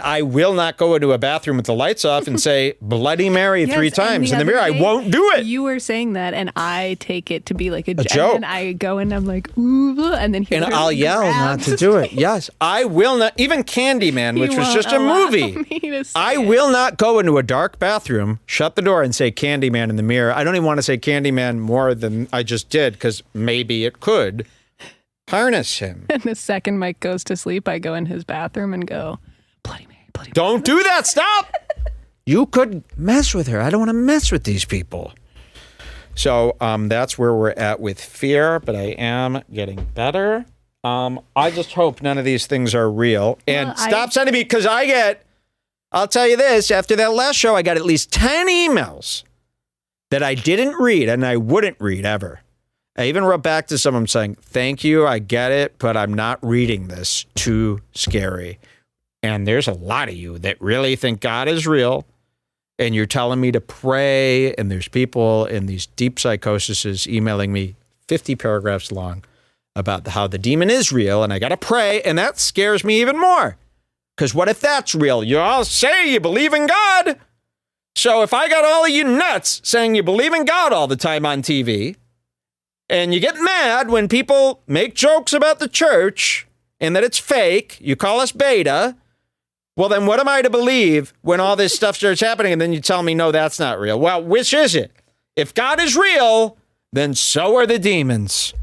I will not go into a bathroom with the lights off and say Bloody Mary 3 times in the mirror. I won't do it. You were saying that, and I take it to be like a joke. And I go in and I'm like, ooh, and then I'll yell not to do it. Yes, I will not. Even Candyman, which was just a movie. I will not go into a dark bathroom, shut the door, and say Candyman in the mirror. I don't even want to say Candyman more than I just did, because maybe it could harness him. And the second Mike goes to sleep, I go in his bathroom and go, Bloody Mary, Bloody Mary. Don't do that. Stop. You could mess with her. I don't want to mess with these people. So that's where we're at with fear, but I am getting better. I just hope none of these things are real. And stop sending me, because I'll tell you this, after that last show, I got at least 10 emails that I didn't read and I wouldn't read ever. I even wrote back to someone saying, thank you, I get it, but I'm not reading this. Too scary. And there's a lot of you that really think God is real, and you're telling me to pray, and there's people in these deep psychoses emailing me 50 paragraphs long about how the demon is real, and I got to pray, and that scares me even more. Because what if that's real? You all say you believe in God. So if I got all of you nuts saying you believe in God all the time on TV, and you get mad when people make jokes about the church and that it's fake, you call us beta, well, then what am I to believe when all this stuff starts happening and then you tell me, no, that's not real? Well, which is it? If God is real, then so are the demons.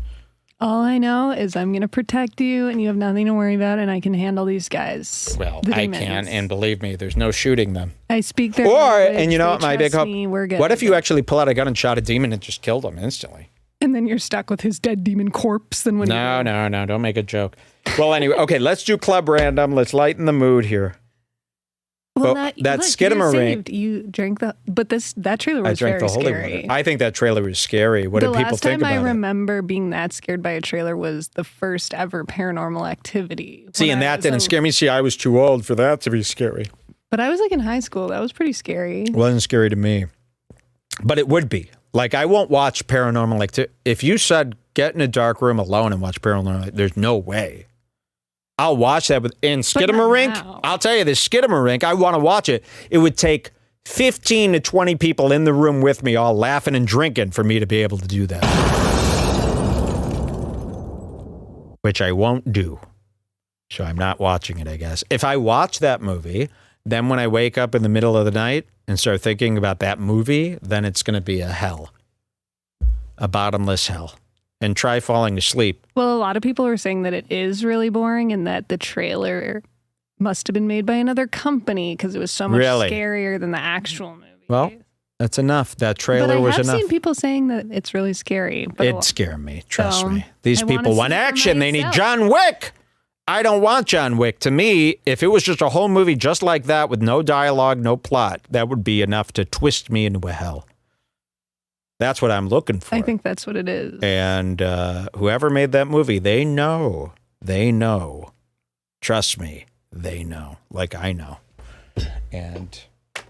All I know is I'm going to protect you and you have nothing to worry about, and I can handle these guys. Well, I can, and believe me, there's no shooting them. I speak their language. And you know what, my big hope? We're good. What if you actually pull out a gun and shot a demon and just killed him instantly? And then you're stuck with his dead demon corpse. Then when No, don't make a joke. Well, anyway, okay, let's do Club Random. Let's lighten the mood here. Well, that Skidamarink. You drank but that trailer was very scary. I think that trailer was scary. What did people think about it? The last time I remember being that scared by a trailer was the first ever Paranormal Activity. See, and that didn't scare me. See, I was too old for that to be scary. But I was like in high school. That was pretty scary. It wasn't scary to me. But it would be. Like, I won't watch Paranormal Activity. If you said, get in a dark room alone and watch Paranormal, there's no way. I'll watch that in Skidamarink. I'll tell you this, Skidamarink, I want to watch it. It would take 15 to 20 people in the room with me all laughing and drinking for me to be able to do that. Which I won't do. So I'm not watching it, I guess. If I watch that movie, then when I wake up in the middle of the night and start thinking about that movie, then it's going to be a hell. A bottomless hell. And try falling asleep. Well, a lot of people are saying that it is really boring and that the trailer must have been made by another company because it was so much scarier than the actual movie. Well, that's enough. That trailer was enough. But I have seen people saying that it's really scary. It'd scare me. Trust me. These people want action. They need John Wick. I don't want John Wick. To me, if it was just a whole movie just like that with no dialogue, no plot, that would be enough to twist me into a hell. That's what I'm looking for. I think that's what it is. And whoever made that movie, they know. They know. Trust me, they know. Like I know. And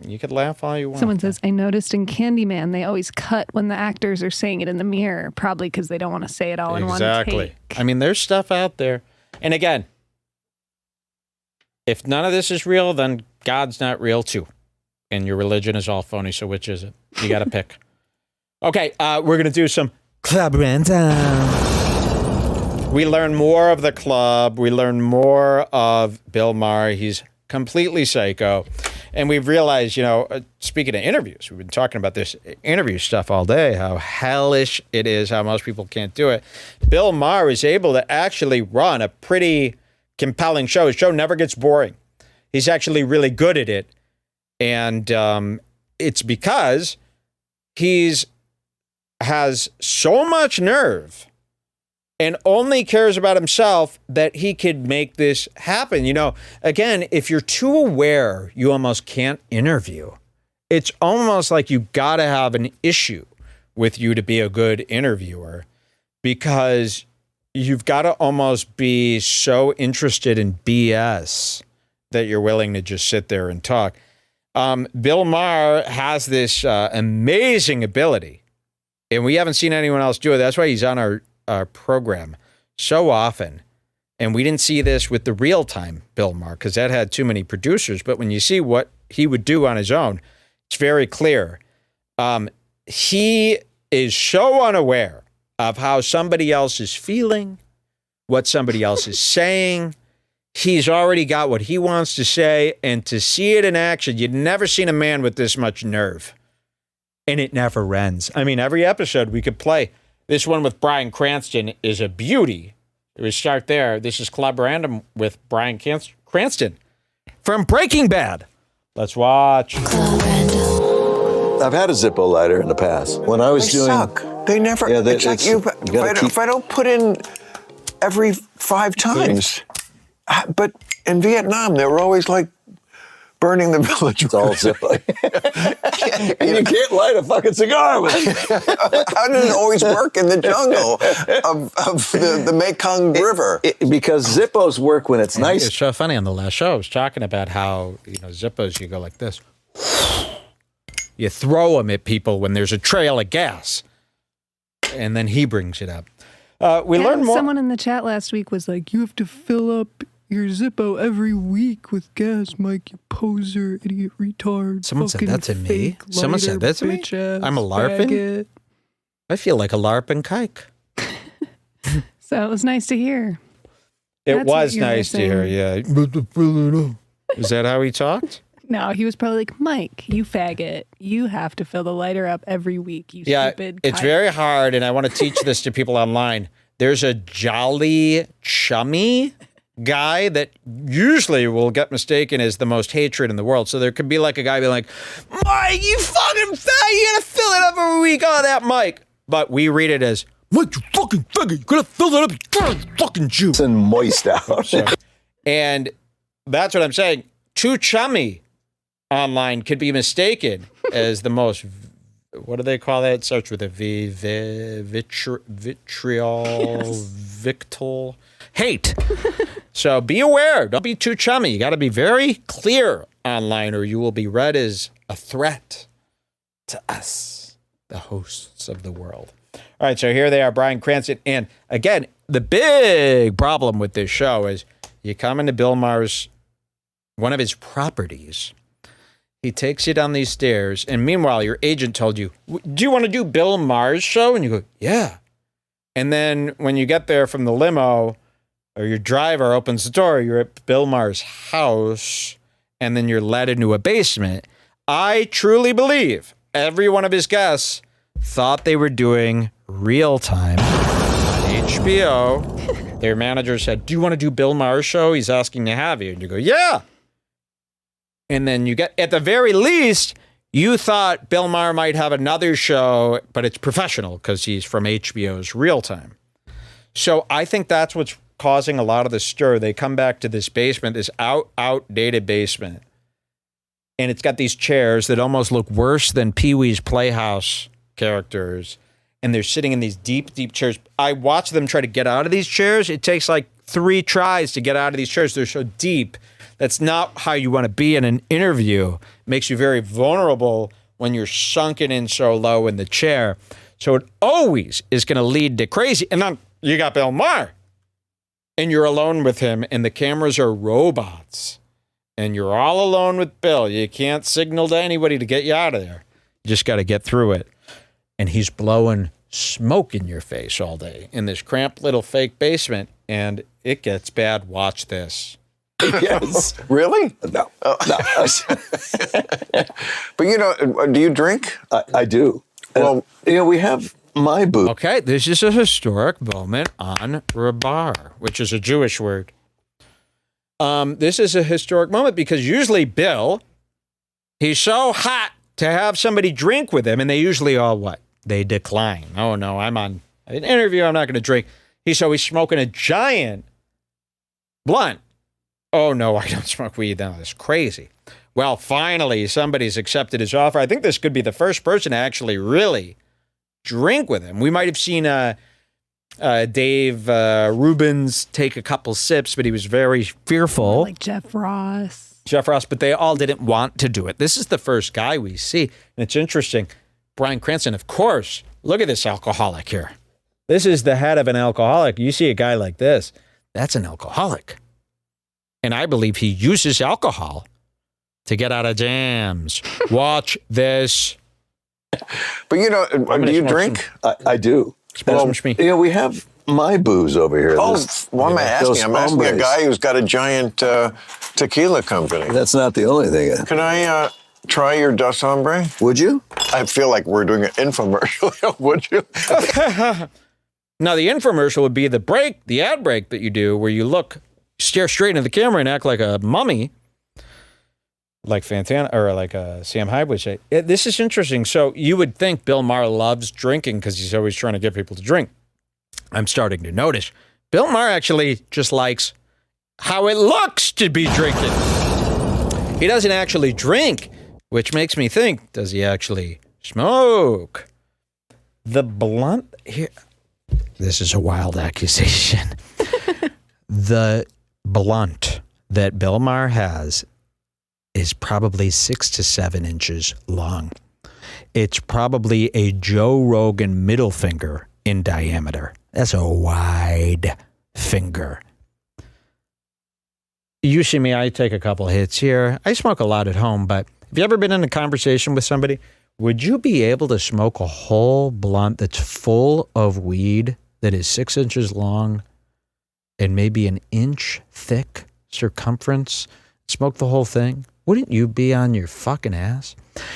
you could laugh all you want. Someone says, I noticed in Candyman, they always cut when the actors are saying it in the mirror, probably because they don't want to say it all in one take. Exactly. I mean, there's stuff out there. And again, if none of this is real, then God's not real too. And your religion is all phony, so which is it? You got to pick. Okay, we're going to do some Club Random. We learn more of the club. We learn more of Bill Maher. He's completely psycho. And we've realized, speaking of interviews, we've been talking about this interview stuff all day, how hellish it is, how most people can't do it. Bill Maher is able to actually run a pretty compelling show. His show never gets boring. He's actually really good at it. And it's because has so much nerve and only cares about himself that he could make this happen. Again, if you're too aware, you almost can't interview. It's almost like you got to have an issue with you to be a good interviewer, because you've got to almost be so interested in BS that you're willing to just sit there and talk. Bill Maher has this amazing ability, and we haven't seen anyone else do it. That's why he's on our program so often. And we didn't see this with the real-time Bill Maher because that had too many producers. But when you see what he would do on his own, it's very clear. He is so unaware of how somebody else is feeling, what somebody else is saying. He's already got what he wants to say, and to see it in action, you'd never seen a man with this much nerve. And it never ends. I mean, every episode we could play. This one with Bryan Cranston is a beauty. We start there. This is Club Random with Bryan Cranston from Breaking Bad. Let's watch. I've had a Zippo lighter in the past. When I was They doing... suck. They never... Yeah, it's like if I don't put in every 5 times... But in Vietnam, they were always like burning the village. It's all Zippo. And you can't light a fucking cigar with it. How did it always work in the jungle of the Mekong River? Because Zippos work when it's nice. It's so funny. On the last show, I was talking about how, Zippos, you go like this. You throw them at people when there's a trail of gas. And then he brings it up. We learned more. Someone in the chat last week was like, you have to fill up your Zippo every week with gas, Mike, you poser, idiot, retard. Someone said that to me. Someone said that to me. I'm a LARPing. Faggot. I feel like a LARPing kike. So it was nice to hear. It That's what was you're nice to hear, yeah. Is that how he talked? No, he was probably like, Mike, you faggot. You have to fill the lighter up every week, you stupid it's kike. very hard, and I want to teach this to people online. There's a jolly, chummy guy that usually will get mistaken as the most hatred in the world. So there could be like a guy being like, Mike, you fucking faggot, you gotta fill it up every week. Oh, that Mike. But we read it as, Mike, you fucking faggot, you gotta fill it up, you fucking Jew. It's moist out. And that's what I'm saying. Too chummy online could be mistaken as the most, what do they call that? It starts with a V, vitriol, victol, hate. So be aware. Don't be too chummy. You got to be very clear online or you will be read as a threat to us, the hosts of the world. All right, so here they are, Bryan Cranston. And again, the big problem with this show is you come into Bill Maher's, one of his properties. He takes you down these stairs, and meanwhile, your agent told you, do you want to do Bill Maher's show? And you go, yeah. And then when you get there from the limo, or your driver opens the door, you're at Bill Maher's house, and then you're led into a basement. I truly believe every one of his guests thought they were doing real time on HBO. Their manager said, do you want to do Bill Maher's show? He's asking to have you. And you go, yeah. And then you get, at the very least, you thought Bill Maher might have another show, but it's professional because he's from HBO's Real Time. So I think that's what's causing a lot of the stir. They come back to this basement, this outdated basement. And it's got these chairs that almost look worse than Pee-wee's Playhouse characters. And they're sitting in these deep, deep chairs. I watch them try to get out of these chairs. It takes like 3 tries to get out of these chairs. They're so deep. That's not how you want to be in an interview. It makes you very vulnerable when you're sunken in so low in the chair. So it always is going to lead to crazy. And then you got Bill Maher. And you're alone with him, and the cameras are robots. And you're all alone with Bill. You can't signal to anybody to get you out of there. You just got to get through it. And he's blowing smoke in your face all day in this cramped little fake basement. And it gets bad. Watch this. Yes. Really? No. But do you drink? I do. Well, we have my booth. Okay, this is a historic moment on Redbar, which is a Jewish word. This is a historic moment because usually Bill, he's so hot to have somebody drink with him, and they usually all what? They decline. Oh, no, I'm on an interview. I'm not going to drink. He's always smoking a giant blunt. Oh, no, I don't smoke weed. No, that's crazy. Well, finally, somebody's accepted his offer. I think this could be the first person to actually really drink with him. We might have seen Dave Rubens take a couple sips, but he was very fearful. Like Jeff Ross, but they all didn't want to do it. This is the first guy we see. And it's interesting. Bryan Cranston, of course, look at this alcoholic here. This is the head of an alcoholic. You see a guy like this, That's an alcoholic. And I believe he uses alcohol to get out of jams. Watch this. But you know, do you drink? I do. Well, You know, we have my booze over here. Oh, what am I asking? I'm asking a hombres. guy who's got a giant tequila company. That's not the only thing. Can I try your Dos Hombre? Would you? I feel like we're doing an infomercial. Would you? Now, the infomercial would be the ad break that you do where you stare straight into the camera and act like a mummy, like Fantana, or like Sam Hyde would say. This is interesting. So you would think Bill Maher loves drinking because he's always trying to get people to drink. I'm starting to notice Bill Maher actually just likes how it looks to be drinking. He doesn't actually drink, which makes me think, does he actually smoke? The blunt here. This is a wild accusation. The blunt that Bill Maher has is probably 6 to 7 inches long. It's probably a Joe Rogan middle finger in diameter. That's a wide finger. You see me, I take a couple hits here. I smoke a lot at home, but have you ever been in a conversation with somebody? Would you be able to smoke a whole blunt that's full of weed that is 6 inches long and maybe an inch thick circumference? Smoke the whole thing? Wouldn't you be on your fucking ass?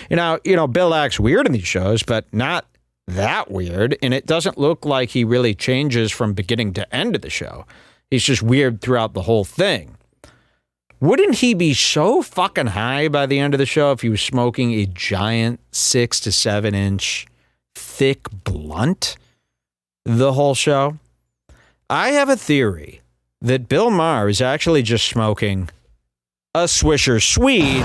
You know, Bill acts weird in these shows, but not that weird. And it doesn't look like he really changes from beginning to end of the show. He's just weird throughout the whole thing. Wouldn't he be so fucking high by the end of the show if he was smoking a giant 6 to 7 inch thick blunt the whole show? I have a theory that Bill Maher is actually just smoking a Swisher Swede.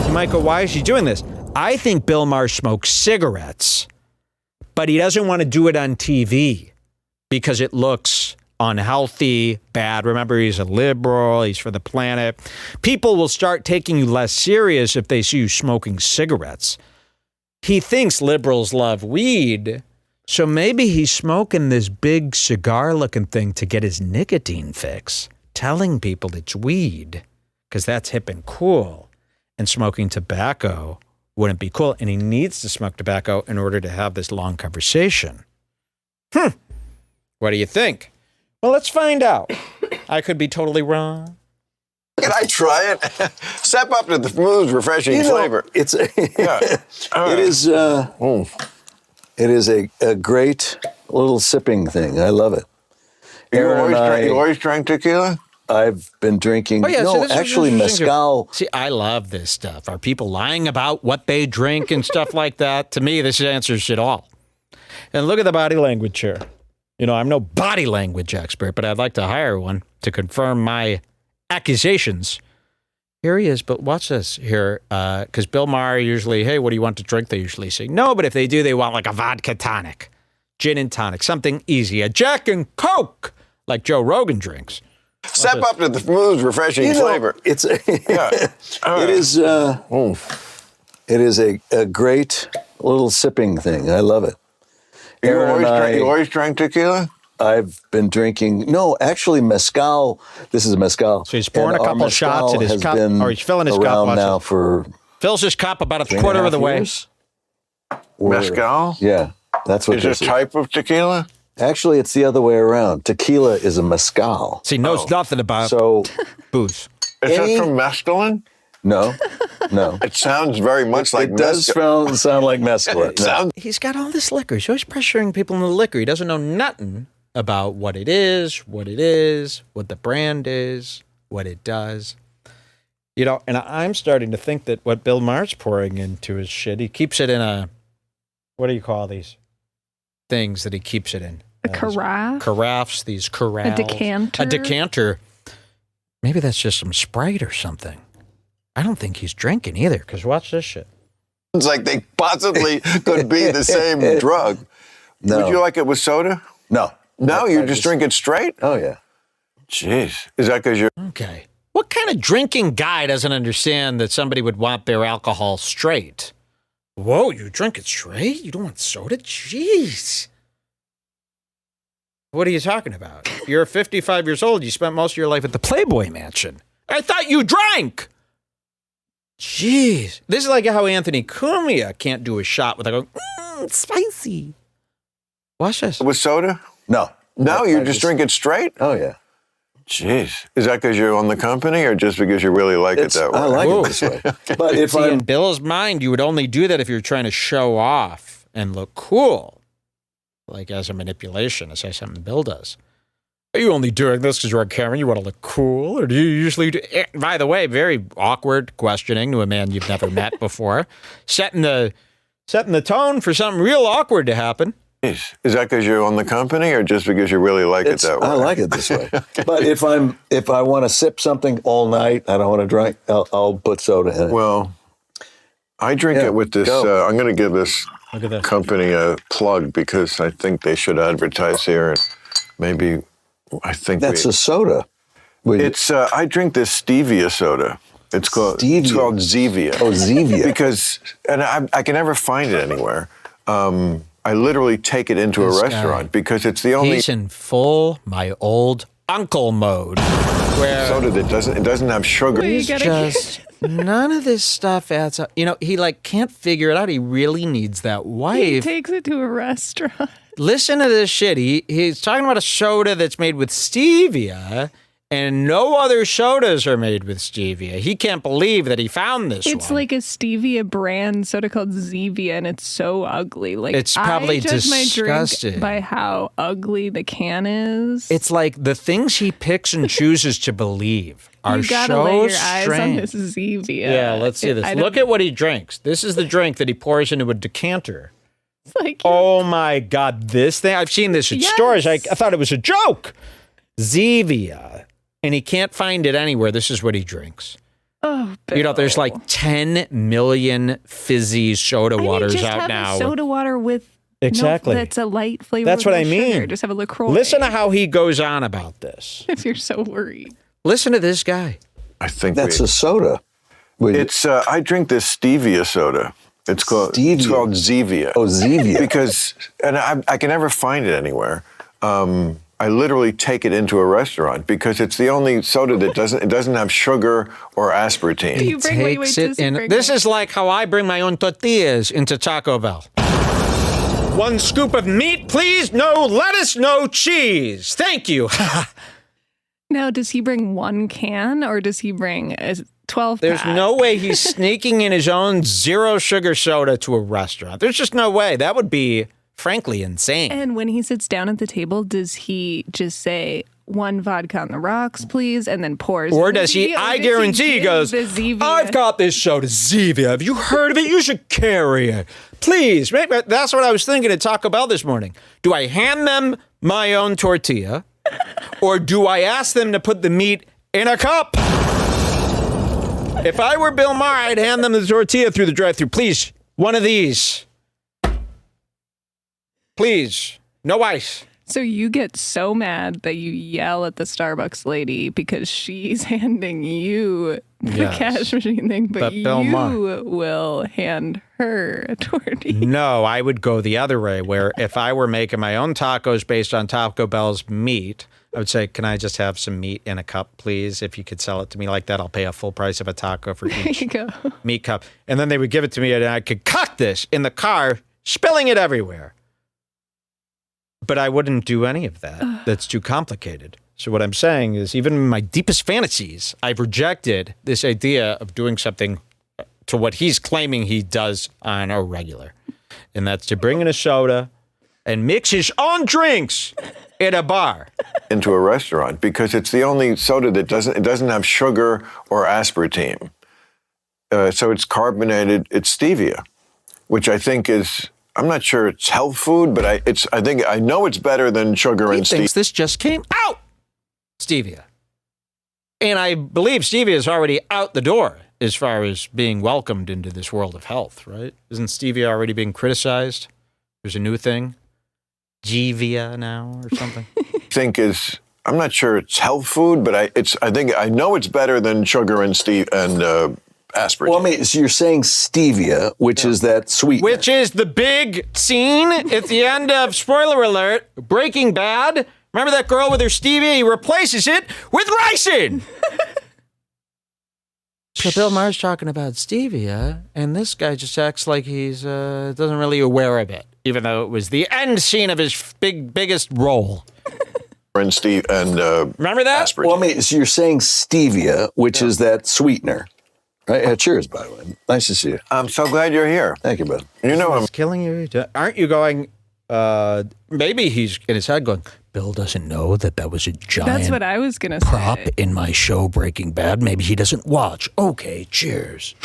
You might go, why is he doing this? I think Bill Maher smokes cigarettes, but he doesn't want to do it on TV because it looks unhealthy, bad. Remember, he's a liberal. He's for the planet. People will start taking you less serious if they see you smoking cigarettes. He thinks liberals love weed, so maybe he's smoking this big cigar-looking thing to get his nicotine fix, telling people it's weed because that's hip and cool, and smoking tobacco wouldn't be cool, and he needs to smoke tobacco in order to have this long conversation. What do you think? Well, let's find out. I could be totally wrong. Can I try it? Step up to the smooth, refreshing flavor. It's Yeah. All right. It is a great little sipping thing. I love it. You always drank tequila? I've been drinking. Oh, yeah, so no, this is actually, interesting. mezcal. See, I love this stuff. Are people lying about what they drink and stuff like that? To me, this answers it all. And look at the body language here. You know, I'm no body language expert, but I'd like to hire one to confirm my accusations. Here he is, but watch this here, because Bill Maher usually, hey, what do you want to drink? They usually say no, but if they do, they want like a vodka tonic, gin and tonic, something easy, a Jack and Coke, like Joe Rogan drinks. Step up to the smooth, refreshing flavor. It's Yeah. All right. It is a great little sipping thing. I love it. You always drank tequila? I've been drinking. No, actually, mezcal. This is mezcal. So he's pouring And a couple our shots in his has cup, been or he's filling his cup. around Watch now it. for Fills his cup about a 3.5 quarter of the way. years. Mezcal? Yeah, that's what Is it a this is. type of tequila? Actually, it's the other way around. Tequila is a mezcal. So he knows nothing about So, booze. Is Any- that from mescaline? no. It sounds very much like It does sound like mescaline. It sounds He's got all this liquor. He's always pressuring people in the liquor. He doesn't know nothing about what it is, what the brand is, what it does. You know, and I'm starting to think that what Bill Maher's pouring into his shit, he keeps it in a, what do you call these things that he keeps it in? A carafe? Carafes, these corrals. A decanter? A decanter. Maybe that's just some Sprite or something. I don't think he's drinking either, because watch this shit. like they possibly could be the same drug. No. Would you like it with soda? No. No, you just drink it straight? Oh, yeah. Jeez. Is that because you're... Okay. What kind of drinking guy doesn't understand that somebody would want their alcohol straight? Whoa, you drink it straight? You don't want soda? Jeez. What are you talking about? You're 55 years old. You spent most of your life at the Playboy Mansion. I thought you drank. Jeez. This is like how Anthony Cumia can't do a shot without going, spicy. Watch this. With soda? No. No, you just drink it straight? Oh, yeah. Jeez. Is that because you own the company or just because you really like it that way? I like it this way. But if See, in I'm... Bill's mind, you would only do that if you're trying to show off and look cool. Like as a manipulation, to say something Bill does. Are you only doing this because you're on camera and you want to look cool? Or do you usually do... By the way, very awkward questioning to a man you've never met before. Setting the tone for something real awkward to happen. Is that because you own the company or just because you really like it that way? I like it this way. But if I want to sip something all night, I don't want to drink, I'll put soda in it. Well, I drink it with this. I'm going to give this company a plug because I think they should advertise here. And maybe I think that's a soda. It's I drink this stevia soda. It's called Zevia. Oh, Zevia. Because I can never find it anywhere. I literally take it into a restaurant because it's the only... He's in full my old uncle mode. Where soda that doesn't have sugar. It's just... None of this stuff adds up. You know, he can't figure it out. He really needs that wife. He takes it to a restaurant. Listen to this shit. He's talking about a soda that's made with stevia, and no other sodas are made with stevia. He can't believe that he found this It's one. like a stevia brand soda called Zevia, and it's so ugly. Like it's probably I judge disgusting. my drink by how ugly the can is. It's like the things he picks and chooses to believe are you gotta so lay your strange. eyes on this Zevia. Yeah, let's see this. Look at what he drinks. This is the drink that he pours into a decanter. It's like, oh my God, this thing. I've seen this at stores. I thought it was a joke. Zevia. And he can't find it anywhere. This is what he drinks. Oh, Bill. You know, there's like 10 million fizzy soda waters just out have now. A soda water with exactly. that's a light flavor. That's what I mean. Sugar. Just have a LaCroix. Listen to how he goes on about this. If you're so worried. Listen to this guy. I think that's a soda. It's I drink this stevia soda. It's called Zevia. Oh, Zevia. Because I can never find it anywhere. I literally take it into a restaurant because it's the only soda that doesn't have sugar or aspartame. Do you bring takes it in. This is like how I bring my own tortillas into Taco Bell. 1 scoop of meat, please. No lettuce, no cheese. Thank you. Now, does he bring 1 can or does he bring a 12 There's pack? no way he's sneaking in his own 0 sugar soda to a restaurant. There's just no way. That would be, frankly, insane. And when he sits down at the table, does he just say 1 vodka on the rocks, please, and then pours? Or does he? I guarantee he goes, I've got this soda, Zevia. Have you heard of it? You should carry it. Please. That's what I was thinking at Taco Bell this morning. Do I hand them my own tortilla? Or do I ask them to put the meat in a cup? If I were Bill Maher, I'd hand them the tortilla through the drive-thru. Please, 1 of these. Please, no ice. So you get so mad that you yell at the Starbucks lady because she's handing you the cash machine thing, but you will hand her a tortilla. No, I would go the other way, where if I were making my own tacos based on Taco Bell's meat, I would say, can I just have some meat in a cup, please? If you could sell it to me like that, I'll pay a full price of a taco for each meat cup. And then they would give it to me and I could cook this in the car, spilling it everywhere. But I wouldn't do any of that. That's too complicated. So what I'm saying is, even in my deepest fantasies, I've rejected this idea of doing something to what he's claiming he does on a regular. And that's to bring in a soda and mix his own drinks in a bar. Into a restaurant because it's the only soda that doesn't have sugar or aspartame. So it's carbonated, it's stevia, which I think is... I'm not sure it's health food, but I know it's better than sugar and stevia. He thinks this just came out. Stevia. And I believe stevia is already out the door as far as being welcomed into this world of health, right? Isn't stevia already being criticized? There's a new thing. Gevia now or something. I'm not sure it's health food, but I know it's better than sugar and aspartame. Well, I mean, so you're saying stevia, which is that sweet. Which is the big scene at the end of, spoiler alert, Breaking Bad. Remember that girl with her stevia? He replaces it with ricin. So Bill Maher's talking about stevia, and this guy just acts like he's doesn't really aware of it, even though it was the end scene of his biggest role. And remember that? Aspartame. Well, I mean, so you're saying stevia, which is that sweetener, right? Cheers, by the way. Nice to see you. I'm so glad you're here. Thank you, bud. You know, It's killing you. Aren't you going? Maybe he's in his head going, Bill doesn't know that was a giant That's what I was going to prop say. in my show Breaking Bad. Maybe he doesn't watch. Okay, cheers.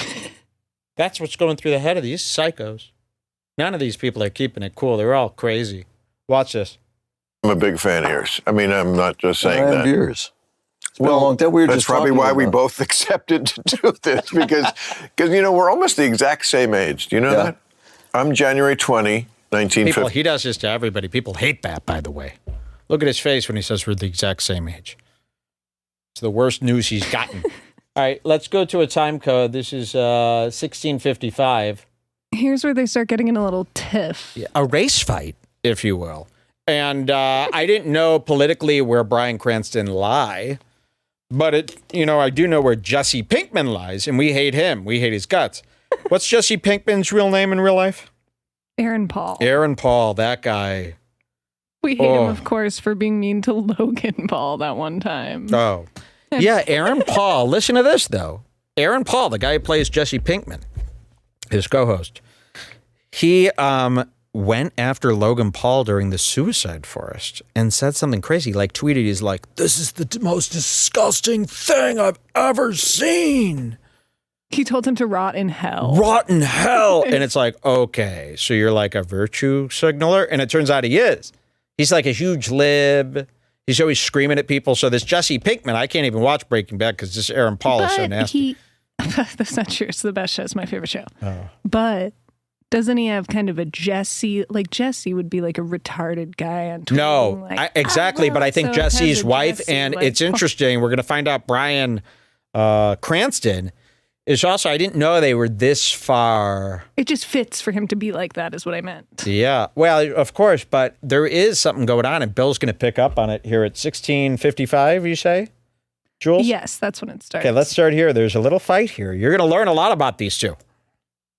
That's what's going through the head of these psychos. None of these people are keeping it cool. They're all crazy. Watch this. I'm a big fan of yours. I mean, I'm not just saying I that. have yours. It's been a long time. We were That's just probably talking why we about- both accepted to do this because you know, we're almost the exact same age. Do you know that? I'm January 20, 1950. People, he does this to everybody. People hate that, by the way. Look at his face when he says we're the exact same age. It's the worst news he's gotten. All right, let's go to a time code. This is 1655. Here's where they start getting in a little tiff. Yeah, a race fight, if you will. And I didn't know politically where Bryan Cranston lie, but I do know where Jesse Pinkman lies, and we hate him. We hate his guts. What's Jesse Pinkman's real name in real life? Aaron Paul. Aaron Paul, that guy. We hate him, of course, for being mean to Logan Paul that one time. Oh. Yeah, Aaron Paul. Listen to this, though. Aaron Paul, the guy who plays Jesse Pinkman, his co-host, he went after Logan Paul during the Suicide Forest and said something crazy, like tweeted, he's like, this is the most disgusting thing I've ever seen. He told him to rot in hell. Rot in hell. And it's like, okay, so you're like a virtue signaler? And it turns out he is. He's like a huge lib. He's always screaming at people. So this Jesse Pinkman, I can't even watch Breaking Bad because this Aaron Paul is so nasty. That's not true. It's the best show. It's my favorite show. Oh. But doesn't he have kind of a Jesse? Like Jesse would be like a retarded guy on Twitter. No, exactly. But I think so Jesse's it has a wife, Jesse, and like, it's interesting. We're going to find out Bryan Cranston is also, I didn't know they were this far. It just fits for him to be like that is what I meant. Yeah. Well, of course, but there is something going on, and Bill's going to pick up on it here at 16:55, you say? Jules? Yes, that's when it starts. Okay, let's start here. There's a little fight here. You're going to learn a lot about these two.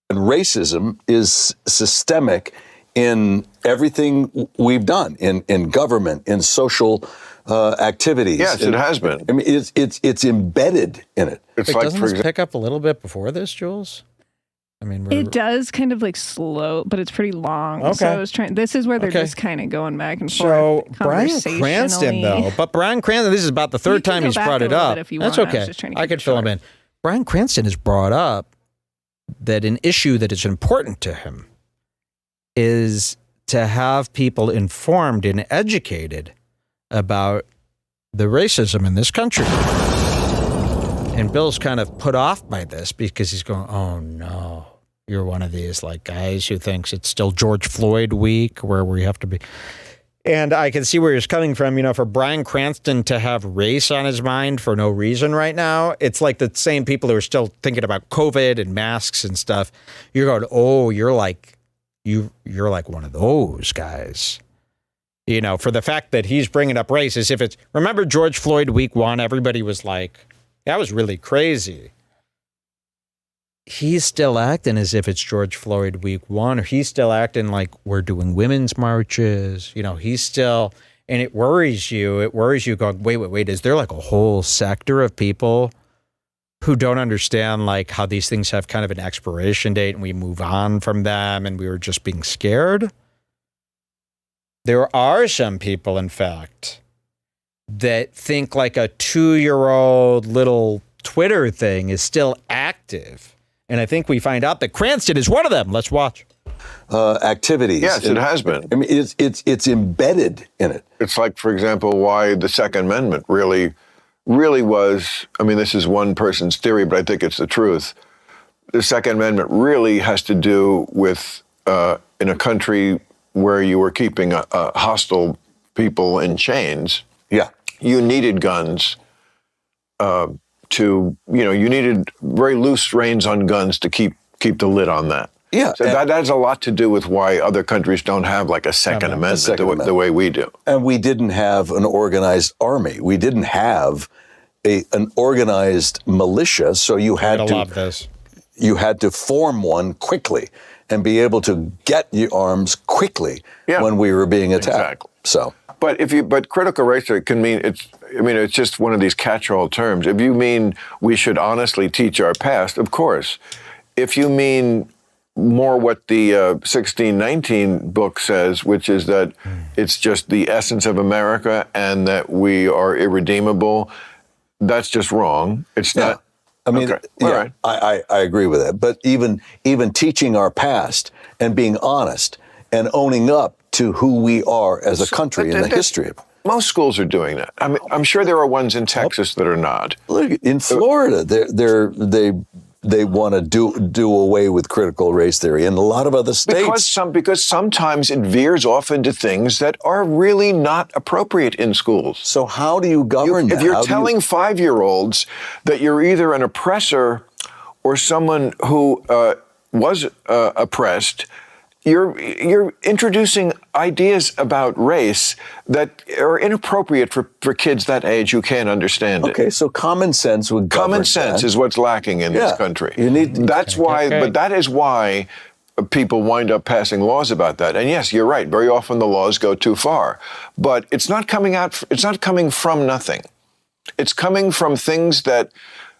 And racism is systemic in everything we've done, in government, in social activities. Yes, it has been. I mean, it's embedded in it. It's Wait, like, doesn't for this example, pick up a little bit before this, Jules? I mean, It does kind of like slow, but it's pretty long. Okay. So I was trying. This is where they're Okay. just kind of going back and So forth. Bryan Cranston, though, but Bryan Cranston, this is about the You third can time go he's back brought a it little up. bit if you That's want. I was okay. just trying to I keep could it fill him short. in. Bryan Cranston has brought up that an issue that is important to him is to have people informed and educated about the racism in this country. And Bill's kind of put off by this because he's going, oh no, you're one of these like guys who thinks it's still George Floyd week where we have to be. And I can see where he's coming from. You know, for Bryan Cranston to have race on his mind for no reason right now, it's like the same people who are still thinking about COVID and masks and stuff. You're going, oh, you're like one of those guys. You know, for the fact that he's bringing up race as if it's, remember George Floyd week 1, everybody was like, that was really crazy. He's still acting as if it's George Floyd week 1, or he's still acting like we're doing women's marches. You know, he's still, and it worries you. It worries you going, wait, is there like a whole sector of people who don't understand like how these things have kind of an expiration date and we move on from them and we were just being scared? There are some people, in fact, that think like a 2-year-old little Twitter thing is still active. And I think we find out that Cranston is one of them. Let's watch. Activities. yes, it has been. I mean, it's embedded in it. It's like, for example, why the Second Amendment really was, I mean, this is one person's theory, but I think it's the truth. The Second Amendment really has to do with, in a country where you were keeping hostile people in chains, Yeah. you needed guns you needed very loose reins on guns to keep the lid on that. Yeah. So that has a lot to do with why other countries don't have like a Second Amendment the way we do. And we didn't have an organized army. We didn't have an organized militia. So you had to form one quickly and be able to get your arms quickly when we were being attacked. Exactly. So, but critical race theory can mean it's just one of these catch-all terms. If you mean we should honestly teach our past, of course. If you mean more what the 1619 book says, which is that it's just the essence of America and that we are irredeemable, that's just wrong. It's not. I mean, right. I agree with that. But even teaching our past and being honest and owning up to who we are as a country and the history of it. Most schools are doing that. I mean, I'm sure there are ones in Texas that are not. Look, in Florida, they want to do away with critical race theory in a lot of other states. Because sometimes it veers off into things that are really not appropriate in schools. So how do you govern that? If you're telling 5-year-olds that you're either an oppressor or someone who was oppressed, you're introducing ideas about race that are inappropriate for kids that age who can't understand it. Okay, so common sense would govern Common sense is what's lacking in this country. That's why, but that is why people wind up passing laws about that. And yes, you're right. Very often the laws go too far, but it's not coming from nothing. It's coming from things that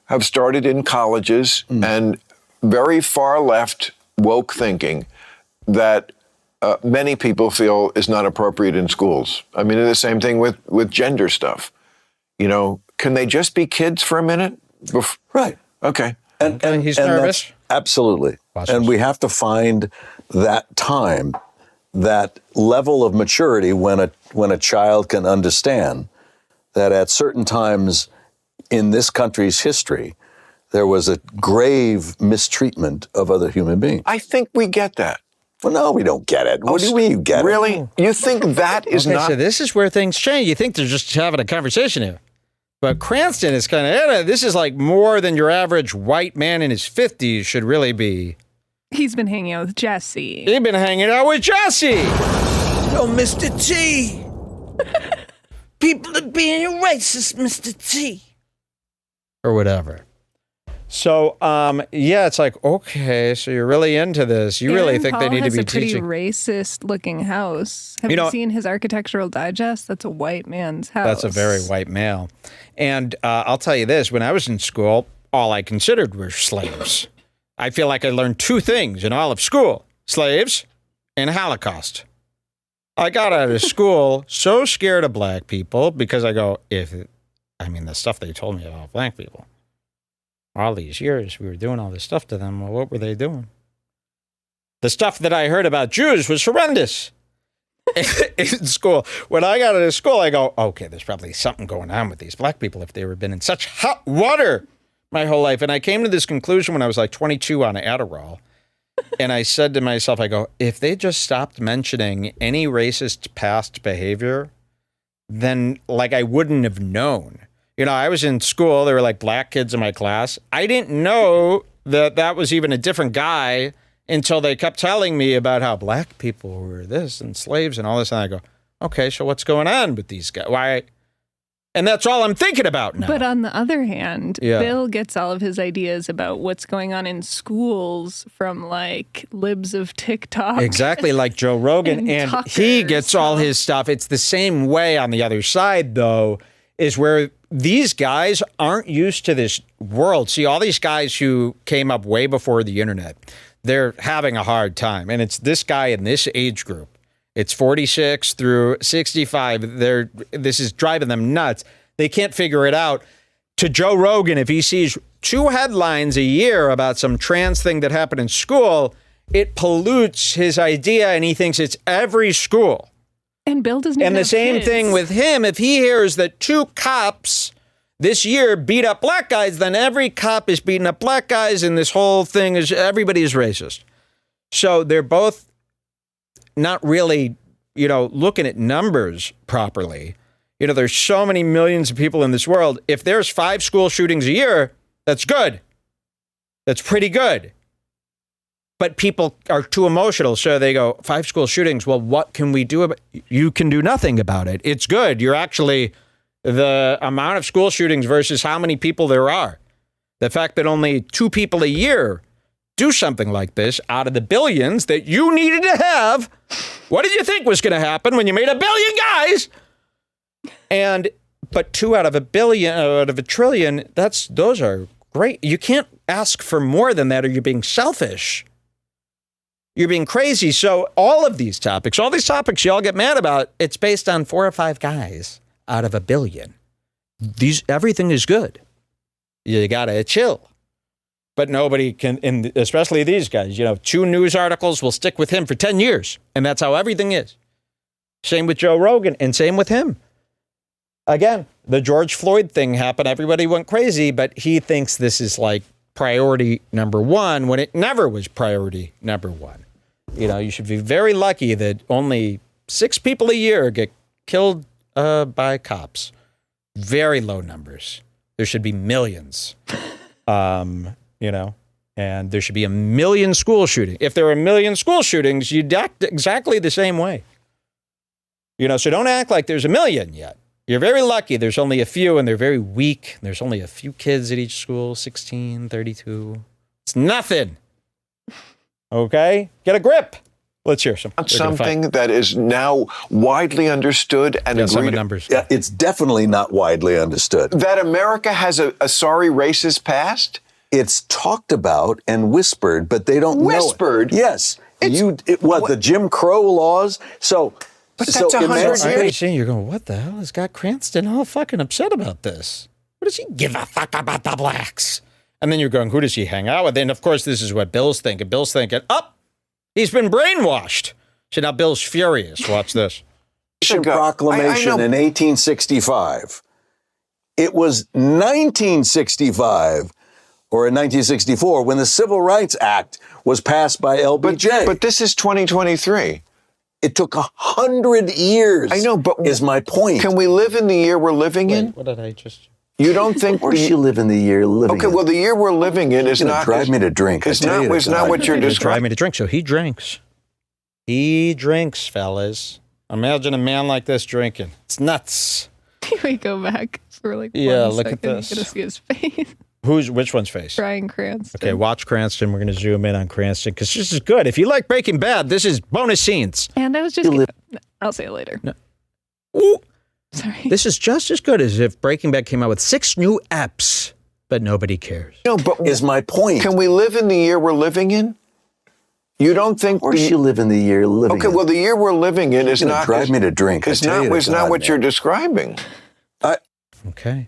have started in colleges and very far left woke thinking that many people feel is not appropriate in schools. I mean, the same thing with gender stuff. You know, can they just be kids for a minute? Right. Okay. And he's nervous. Absolutely. And we have to find that time, that level of maturity when a child can understand that at certain times in this country's history, there was a grave mistreatment of other human beings. I think we get that. Well, no, we don't get it. What do you mean you get really? it? Really? You think that is not... So this is where things change. You think they're just having a conversation here. But Cranston is kind of, this is like more than your average white man in his 50s should really be. He's been hanging out with Jesse. He's been hanging out with Jesse. Oh, Mr. T. People are being racist, Mr. T. Or whatever. So, it's like, okay, so you're really into this. You really think they need to be teaching. Paul has a pretty racist-looking house. Have you seen his architectural digest? That's a white man's house. That's a very white male. And I'll tell you this, when I was in school, all I considered were slaves. I feel like I learned 2 things in all of school, slaves and Holocaust. I got out of school so scared of black people because I go, the stuff they told me about black people. All these years, we were doing all this stuff to them. Well, what were they doing? The stuff that I heard about Jews was horrendous in school. When I got out of school, I go, okay, there's probably something going on with these black people if they were been in such hot water my whole life. And I came to this conclusion when I was like 22 on Adderall. And I said to myself, I go, if they just stopped mentioning any racist past behavior, then like I wouldn't have known. You know, I was in school. There were like black kids in my class. I didn't know that was even a different guy until they kept telling me about how black people were this and slaves and all this. And I go, okay, so what's going on with these guys? Why? And that's all I'm thinking about now. But on the other hand, Bill gets all of his ideas about what's going on in schools from like libs of TikTok. Exactly, like Joe Rogan. And he gets all his stuff. It's the same way on the other side, though, is where these guys aren't used to this world. See, all these guys who came up way before the internet, they're having a hard time. And it's this guy in this age group. It's 46 through 65. This is driving them nuts. They can't figure it out. To Joe Rogan, if he sees 2 headlines a year about some trans thing that happened in school, it pollutes his idea and he thinks it's every school. And Bill doesn't even And the have same kids. thing with him. If he hears that 2 cops this year beat up black guys, then every cop is beating up black guys, and this whole thing is everybody is racist. So they're both not really, looking at numbers properly. There's so many millions of people in this world. If there's 5 school shootings a year, that's good. That's pretty good. but people are too emotional. So they go, 5 school shootings. Well, what can we do about it? You can do nothing about it. It's good. You're actually the amount of school shootings versus how many people there are. The fact that only 2 people a year do something like this out of the billions that you needed to have. What did you think was going to happen when you made a billion guys? But 2 out of a billion, out of a trillion, those are great. You can't ask for more than that or you're being selfish. You're being crazy. So all these topics you all get mad about, it's based on 4 or 5 guys out of a billion. Everything is good. You got to chill. But nobody can, especially these guys, 2 news articles will stick with him for 10 years. And that's how everything is. Same with Joe Rogan and same with him. Again, the George Floyd thing happened. Everybody went crazy, but he thinks this is like priority number 1 when it never was priority number 1. You should be very lucky that only 6 people a year get killed by cops. Very low numbers. There should be millions. And there should be 1 million school shootings. If there are 1 million school shootings, you'd act exactly the same way. So don't act like there's 1 million yet. You're very lucky. There's only a few, and they're very weak. There's only a few kids at each school, 16, 32. It's nothing. Okay? Get a grip. Let's hear something that is now widely understood and agreed. Some numbers. Yeah, it's definitely not widely understood. That America has a sorry racist past? It's talked about and whispered, but they don't know it. Whispered? Yes. The Jim Crow laws? But that's 100 years. You're going, what the hell is Scott Cranston all fucking upset about this? What does he give a fuck about the blacks? And then you're going, who does he hang out with? And of course, this is what Bill's thinking. Bill's thinking, he's been brainwashed. So now Bill's furious. Watch this. Proclamation in 1865. It was 1965 or in 1964 when the Civil Rights Act was passed by LBJ. But this is 2023. It took 100 years. I know, but is my point. Can we live in the year we're living in? What did I just? You don't think? Of course you live in the year living in. Okay, well, the year we're living in is not. Drive me to drink. It's not what you're describing. Drive me to drink. So he drinks. He drinks, fellas. Imagine a man like this drinking. It's nuts. Can we go back for like 1 look second? at this. You're gonna see his face. Which one's face? Bryan Cranston. Okay, watch Cranston. We're going to zoom in on Cranston because this is good. If you like Breaking Bad, this is bonus scenes. And I was just, I'll say it later. No. Ooh. Sorry. This is just as good as if Breaking Bad came out with 6 new eps, but nobody cares. No, but is my point. Can we live in the year we're living in? You don't think? Of course you live in the year living in. Okay, well, the year we're living in is not. Drive me to drink. It's not what you're describing. Okay.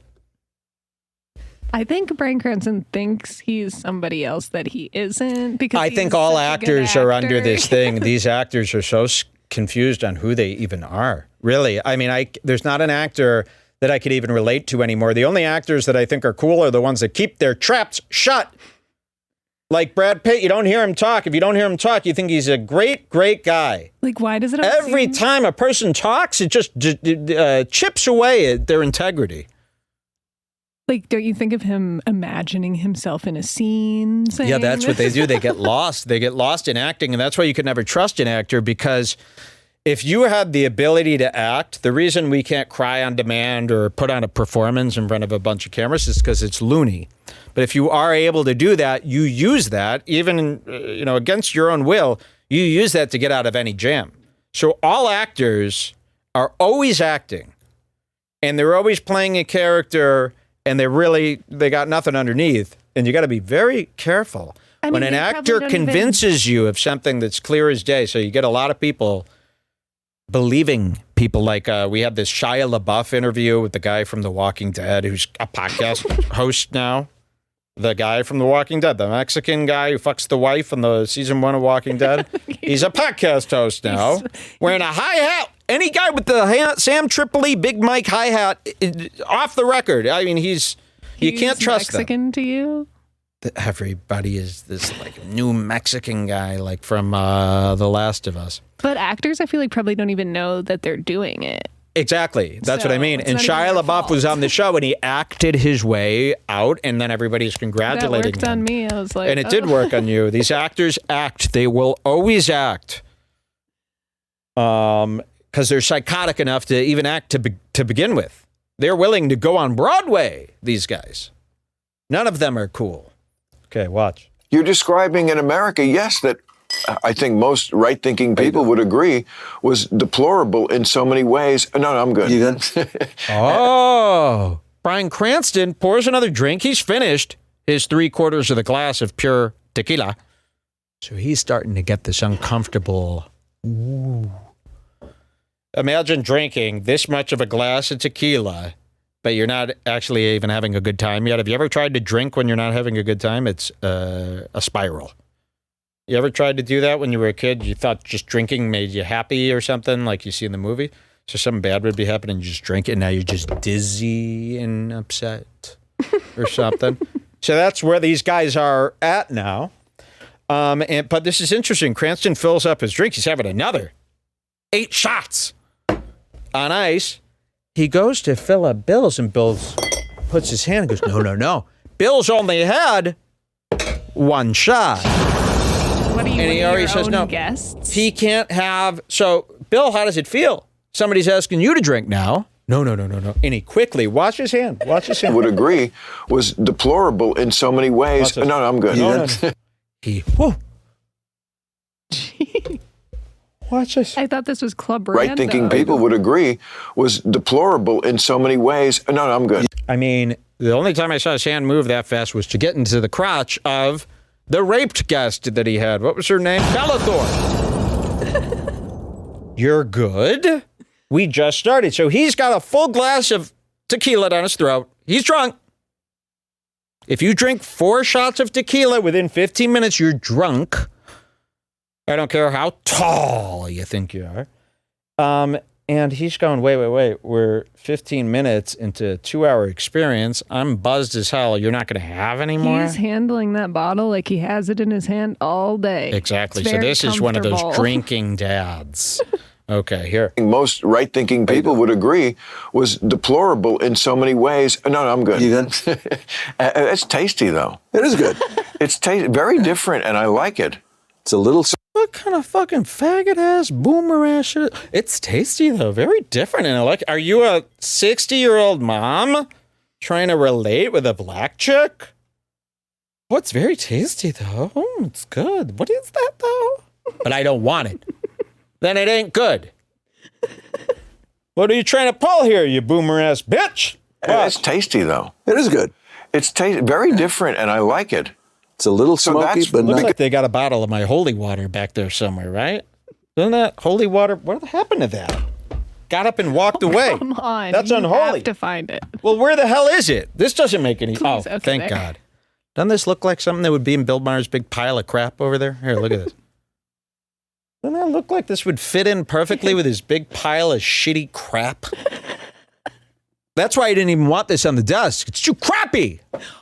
I think Bryan Cranston thinks he's somebody else that he isn't. Because I think all actors are under this thing. These actors are so confused on who they even are. Really. I mean, there's not an actor that I could even relate to anymore. The only actors that I think are cool are the ones that keep their traps shut. Like Brad Pitt, you don't hear him talk. If you don't hear him talk, you think he's a great, great guy. Like, why does it every time a person talks, it just chips away at their integrity. Like, don't you think of him imagining himself in a scene? Yeah, that's what they do. They get lost. They get lost in acting. And that's why you could never trust an actor, because if you had the ability to act, the reason we can't cry on demand or put on a performance in front of a bunch of cameras is because it's loony. But if you are able to do that, you use that, even against your own will, you use that to get out of any jam. So all actors are always acting, and they're always playing a character, and they got nothing underneath. And you got to be very careful. When an actor convinces you of something that's clear as day, so you get a lot of people believing people like, we had this Shia LaBeouf interview with the guy from The Walking Dead, who's a podcast host now. The guy from The Walking Dead, the Mexican guy who fucks the wife in the season 1 of Walking Dead. He's a podcast host now, wearing a hi-hat. Any guy with the Sam Tripoli, Big Mike hi-hat, off the record. I mean, you can't trust Mexican to you? Everybody is this like new Mexican guy, like from The Last of Us. But actors, I feel like, probably don't even know that they're doing it. Exactly. That's what I mean. it's And not even Shia their LaBeouf was fault. on the show and he acted his way out, and then everybody's That congratulating worked him. on me. I was like, And it did work on you. These actors act. They will always act. Because they're psychotic enough to even act to begin with. They're willing to go on Broadway, these guys. None of them are cool. Okay, watch. You're describing in America, yes, that I think most right-thinking people would agree was deplorable in so many ways. No, I'm good. You good? Oh, Bryan Cranston pours another drink. He's finished his 3/4 of the glass of pure tequila. So he's starting to get this uncomfortable. Ooh. Imagine drinking this much of a glass of tequila, but you're not actually even having a good time yet. Have you ever tried to drink when you're not having a good time? It's a spiral. You ever tried to do that when you were a kid? You thought just drinking made you happy or something like you see in the movie? So something bad would be happening, you just drink it, and now you're just dizzy and upset or something. So that's where these guys are at now. But this is interesting. Cranston fills up his drink. He's having another 8 shots on ice. He goes to fill up Bill's, and Bill's puts his hand and goes, no. Bill's only had 1 shot. what are you, And he one of already your says own no. guests? He can't have. So, Bill, how does it feel? Somebody's asking you to drink now. No. And he quickly, watch his hand. Would agree was deplorable in so many ways. Watch this. No, I'm good. No. He, whoa. Watch this. I thought this was Club Rando. Right-thinking people would agree was deplorable in so many ways. No, I'm good. I mean, the only time I saw his hand move that fast was to get into the crotch of the raped guest that he had. What was her name? Bellathor. You're good? We just started. So he's got a full glass of tequila down his throat. He's drunk. If you drink 4 shots of tequila within 15 minutes, you're drunk. I don't care how tall you think you are. And he's going, wait. We're 15 minutes into a 2-hour experience. I'm buzzed as hell. You're not going to have any more? He's handling that bottle like he has it in his hand all day. Exactly. It's So very this is one of those comfortable. drinking dads. Okay, here. Most right-thinking people would agree was deplorable in so many ways. No, I'm good. You good? It's tasty, though. It is good. It's very different, and I like it. It's a little. What kind of fucking faggot ass, boomer ass shit? It's tasty though, very different, and I like. Are you a 60-year-old mom trying to relate with a black chick? Oh, it's very tasty though. Oh, it's good. What is that though? But I don't want it. Then it ain't good. What are you trying to pull here, you boomer ass bitch? It's tasty, though. It is good. It's very different, and I like it. It's a little So smoky, that's- but Looks not. like they got a bottle of my holy water back there somewhere, right? Isn't that holy water? What happened to that? Got up and walked away. Come on. That's you unholy. have to find it. Well, where the hell is it? This doesn't make any. Please, oh, okay, thank there. God. Doesn't this look like something that would be in Bill Maher's big pile of crap over there? Here, look at this. Doesn't that look like this would fit in perfectly with his big pile of shitty crap? That's why I didn't even want this on the desk. It's too crappy.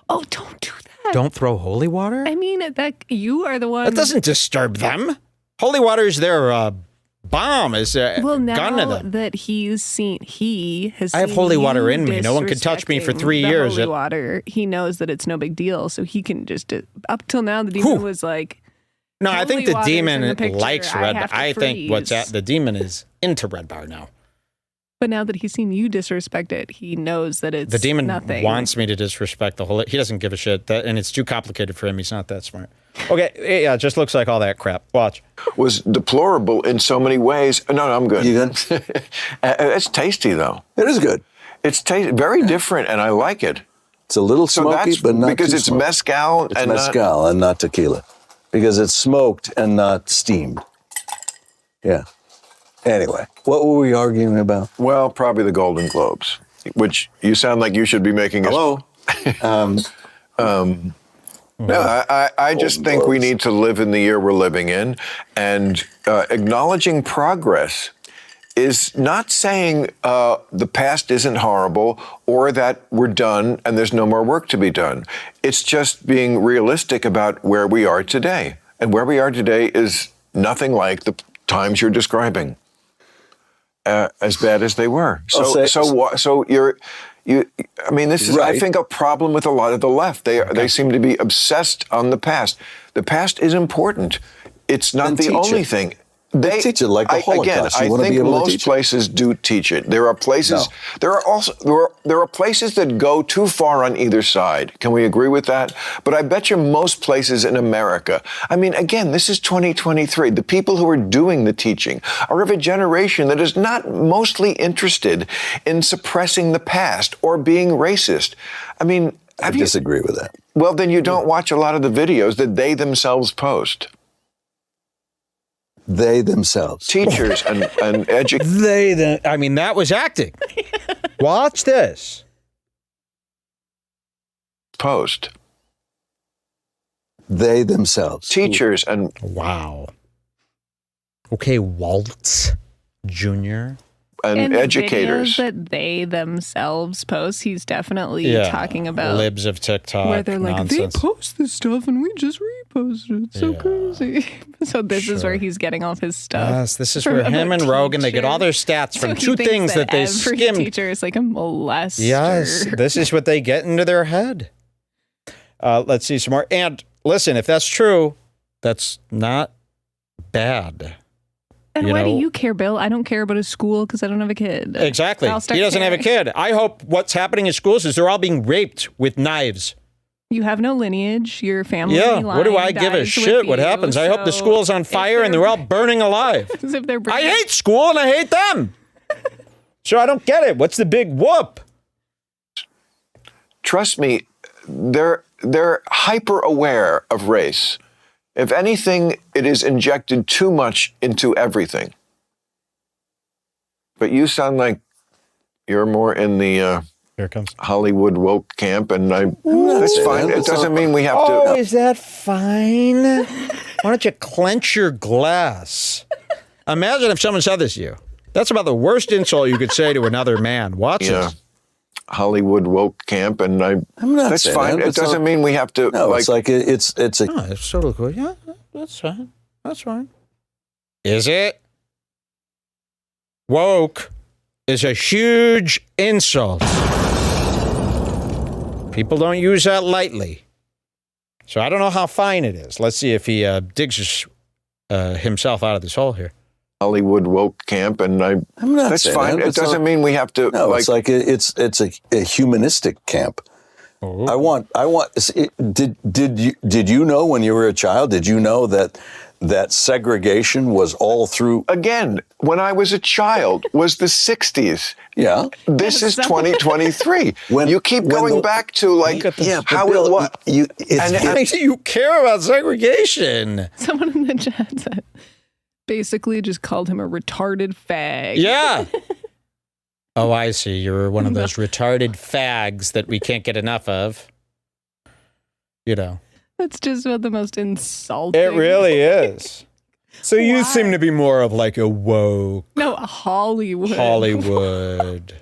Oh, don't do that. Don't throw holy water? I mean, that you are the one. That doesn't disturb them. Holy water is their bomb, is their Well, gun to now them. that he has I have seen holy you water in me. No one could touch me for disrespecting 3 the years. Holy water, he knows that it's no big deal, so he can just. Up till now, the demon Whew. was like. No, I think Holy the water's demon in the picture. likes I Red have Bar. to I think what's freeze. that? The demon is into Red Bar now. But now that he's seen you disrespect it, he knows that it's The demon nothing. wants me to disrespect the whole. He doesn't give a shit, and it's too complicated for him. He's not that smart. Okay, yeah, it just looks like all that crap. Watch. Was deplorable in so many ways. No, I'm good. You good? It's tasty, though. It is good. It's very different, and I like it. It's a little So smoky, that's but not because too it's smoky. mezcal It's and mezcal and not tequila, because it's smoked and not steamed. Yeah. Anyway, what were we arguing about? well, probably the Golden Globes, which you sound like you should be making. Hello. No, I just think we Globes. need to live in the year we're living in, and acknowledging progress is not saying the past isn't horrible or that we're done and there's no more work to be done. It's just being realistic about where we are today. And where we are today is nothing like the times you're describing. as bad as they were. Oh, So I mean, this is, Right. I think, a problem with a lot of the left. They seem to be obsessed on the past. The past is important. It's not Then the teach only it. thing. They teach it like the Holocaust. Again, You wanna I be think able to most teach it. places do teach it. There are places. No. There are places that go too far on either side. Can we agree with that? But I bet you most places in America. I mean, again, this is 2023. The people who are doing the teaching are of a generation that is not mostly interested in suppressing the past or being racist. I mean, I disagree with that. well, then you don't watch a lot of the videos that they themselves post. They themselves. Teachers and educators. I mean, that was acting. Watch this. Post. They themselves. Teachers and Wow. Okay, Waltz Jr. and the educators. videos that they themselves post, he's definitely talking about libs of TikTok. where they're like, nonsense. they post this stuff and we just repost it. It's so crazy. So this is where he's getting all of his stuff. Yes, this is from where him and other Rogan, they get all their teachers. stats from So he two thinks things that they every skimmed. teacher is like a molester. Yes, this is what they get into their head. Let's see some more. And listen, if that's true, that's not bad. And You why know- do you care, Bill? I don't care about his school because I don't have a kid. Exactly. I'll start He doesn't have a caring. kid. I hope what's happening in schools is they're all being raped with knives. You have no lineage. Your family Yeah. What do line I give a dies shit with what you, happens? I hope the so school's on if fire and they're all burning alive. as if they're I bringing- hate school and I hate them. So I don't get it. What's the big whoop? Trust me, they're hyper aware of race. If anything, it is injected too much into everything. But you sound like you're more in the Here it comes. Hollywood woke camp, and that's saying fine. that. It doesn't mean we have Oh, to. is that fine? Why don't you clench your glass? Imagine if someone said this to you. That's about the worst insult you could say to another man. Watch Yeah. this. Hollywood woke camp, and I'm not that's saying fine. that. It doesn't mean we have to. No, it's like it's a Oh, it's totally cool. Yeah, that's fine. That's fine. Is it? Woke is a huge insult. People don't use that lightly. So I don't know how fine it is. Let's see if he digs himself out of this hole here. Hollywood woke camp, and I'm not that's saying fine. that. It doesn't mean we have to. No, it's like it's a humanistic camp. Oh. I want. Did you know when you were a child? Did you know that segregation was all through? Again, when I was a child, was the 60s. Yeah. This is 2023. You keep going back to like how Bill, it was. Why do you care about segregation? Someone in the chat said, basically just called him a retarded fag. Yeah. Oh, I see. You're one of those retarded fags that we can't get enough of. You know. That's just about the most insulting. It really is. So you Why? seem to be more of like a woke No, Hollywood. Hollywood.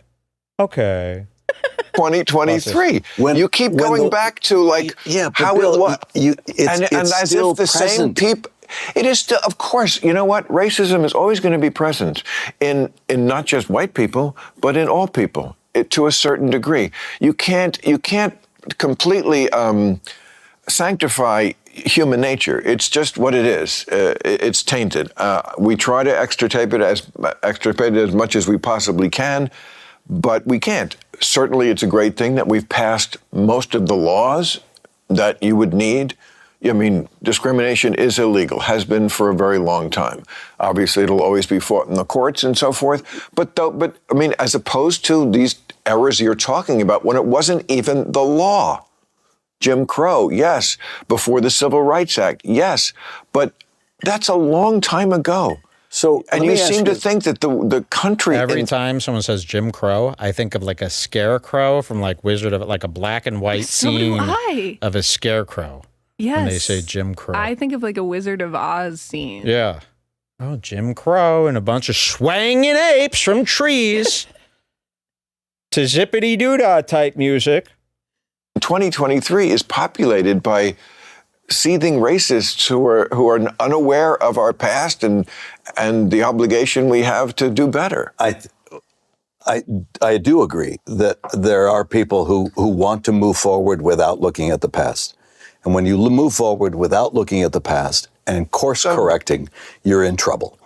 Okay. 2023. You keep going back to like how Bill, it was. It's and as still if the same present. people. It is still, of course, you know what? Racism is always going to be present in not just white people, but in all people to a certain degree. You can't completely sanctify human nature. It's just what it is. It's tainted. We try to extirpate it as much as we possibly can, but we can't. Certainly, it's a great thing that we've passed most of the laws that you would need. I mean, discrimination is illegal, has been for a very long time. Obviously, it'll always be fought in the courts and so forth. But I mean, as opposed to these errors you're talking about, when it wasn't even the law. Jim Crow, yes. Before the Civil Rights Act, yes. But that's a long time ago. So, and you seem to think that the country. Every time someone says Jim Crow, I think of like a scarecrow from like Wizard of like a black and white So do scene I. of a scarecrow. Yes. When they say Jim Crow. I think of like a Wizard of Oz scene. Yeah. Oh, Jim Crow and a bunch of swanging apes from trees to zippity-doo-dah type music. 2023 is populated by seething racists who are unaware of our past and the obligation we have to do better. I do agree that there are people who want to move forward without looking at the past. And when you move forward without looking at the past and course correcting, you're in trouble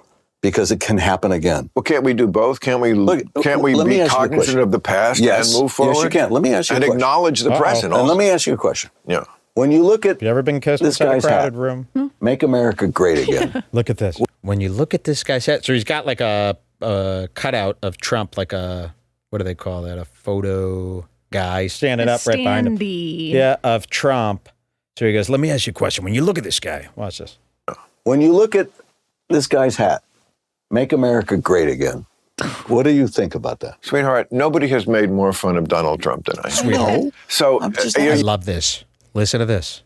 because it can happen again. Well, can't we do both? Can't we be cognizant of the past and move forward? Yes, you can. Let me ask you a question. And acknowledge the present also. And let me ask you a question. Yeah. When you look at you ever been kissed this inside a guy's crowded hat, room? Make America Great Again. Look at this. When you look at this guy's hat, so he's got like a cutout of Trump, like a, what do they call that? A photo guy standing up right behind him. Yeah, of Trump. So he goes, let me ask you a question. When you look at this guy, watch this. When you look at this guy's hat, Make America Great Again. What do you think about that? Sweetheart, nobody has made more fun of Donald Trump than I. Sweetheart. So I love this. Listen to this.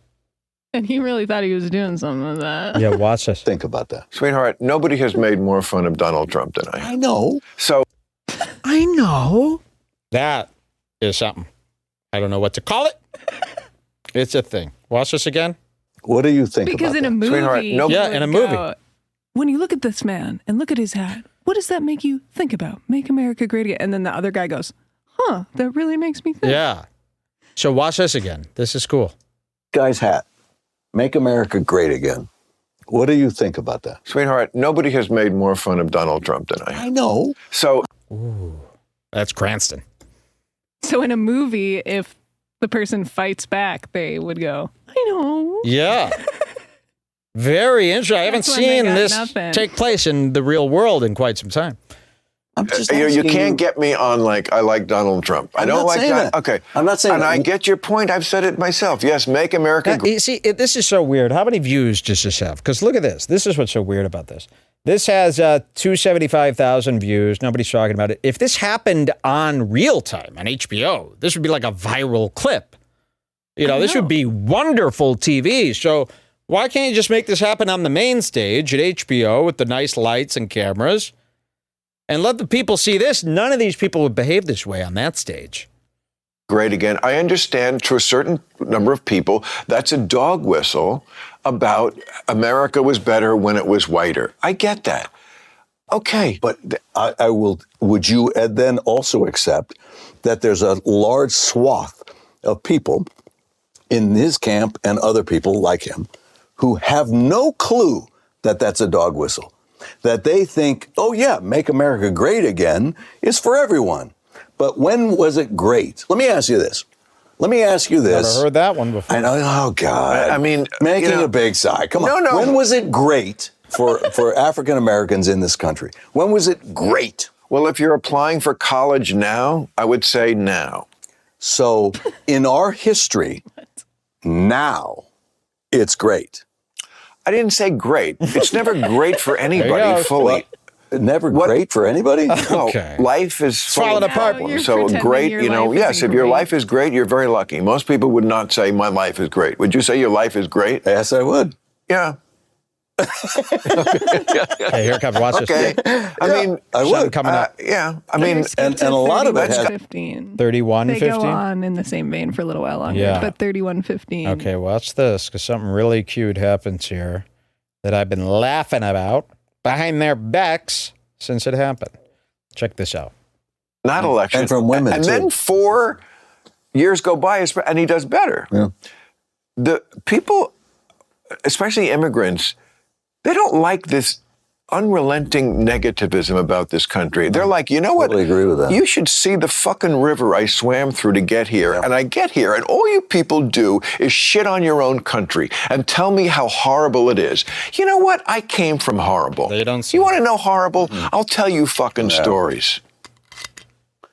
And he really thought he was doing something with that. Yeah, watch this. Think about that. Sweetheart, nobody has made more fun of Donald Trump than I. I know. So I know. That is something. I don't know what to call it. It's a thing. Watch this again. What do you think Because about in a that? movie, Sweetheart, no- Yeah, in a movie. When you look at this man and look at his hat, what does that make you think about? Make America Great Again. And then the other guy goes, huh, that really makes me think. Yeah. So watch this again. This is cool. Guy's hat. Make America Great Again. What do you think about that? Sweetheart, nobody has made more fun of Donald Trump than I. I know. So Ooh, that's Cranston. So in a movie, if the person fights back, they would go, I know. Yeah. Very interesting. I haven't That's when they seen got this nothing. take place in the real world in quite some time. I'm just you asking can't get me on like I like Donald Trump. I I'm don't not like saying that. that. Okay. I'm not saying and that. I get your point. I've said it myself. Yes, make America great. You see, this is so weird. How many views does this have? Because look at this. This is what's so weird about this. This has 275,000 views. Nobody's talking about it. If this happened on real time on HBO, this would be like a viral clip. You know, this would be wonderful TV. So why can't you just make this happen on the main stage at HBO with the nice lights and cameras and let the people see this? None of these people would behave this way on that stage. Great again. I understand to a certain number of people that's a dog whistle about America was better when it was whiter. I get that. Okay. But I will. Would you then also accept that there's a large swath of people in his camp and other people like him who have no clue that that's a dog whistle? That they think, oh yeah, make America great again is for everyone. But when was it great? Let me ask you this. Never heard that one before. I know. Oh God. I mean, making a big sigh. Come on. No. When was it great for African Americans in this country? When was it great? Well, if you're applying for college now, I would say now. So in our history, now it's great. I didn't say great. It's never great for anybody fully. Never great for anybody? Okay. No, life is falling apart. You're So pretending great, your you know, life yes, isn't if your great. life is great, you're very lucky. Most people would not say my life is great. Would you say your life is great? Yes, I would. Yeah. Okay, here it comes. Watch Okay. this. I mean, I would. Coming up. yeah. I mean, and a lot of it has 15. 31, They 15? go on in the same vein for a little while longer, Yeah. but 31:15. Okay, watch this, because something really cute happens here that I've been laughing about behind their backs since it happened. Check this out. not election. And from women, And too. then 4 years go by, and he does better. Yeah. The people, especially immigrants, they don't like this unrelenting negativism about this country. They're like, you know what? Totally agree with that. You should see the fucking river I swam through to get here. And I get here, and all you people do is shit on your own country and tell me how horrible it is. You know what? I came from horrible. They don't see You want to know horrible? I'll tell you fucking stories.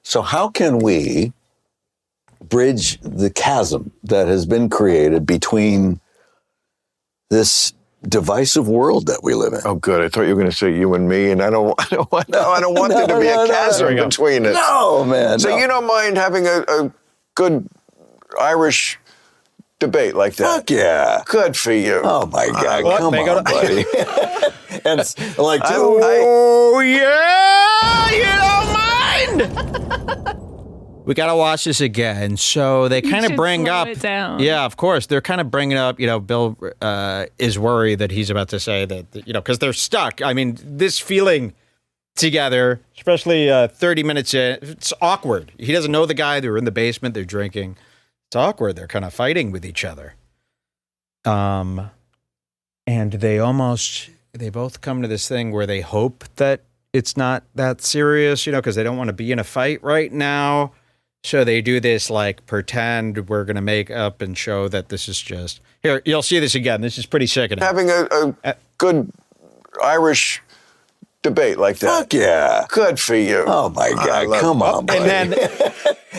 So how can we bridge the chasm that has been created between this divisive world that we live in? Oh, good. I thought you were going to say you and me, and I don't want there to be a chasm between us. No, man. So no. you don't mind having a good Irish debate like that? Fuck yeah. Good for you. Oh my God! What? Come They go on, buddy. And it's like, Oh, yeah! You don't mind? we got to watch this again. So they kind of bring up, it down. Yeah, of course. They're kind of bringing up, Bill is worried that he's about to say that, because they're stuck. I mean, this feeling together, especially 30 minutes in, it's awkward. He doesn't know the guy. They're in the basement. They're drinking. It's awkward. They're kind of fighting with each other. And they both come to this thing where they hope that it's not that serious, because they don't want to be in a fight right now. So they do this like pretend we're going to make up and show that this is just here. You'll see this again. This is pretty sickening. Having a good Irish debate like that. Fuck yeah. Good for you. Oh my God. Come on, buddy.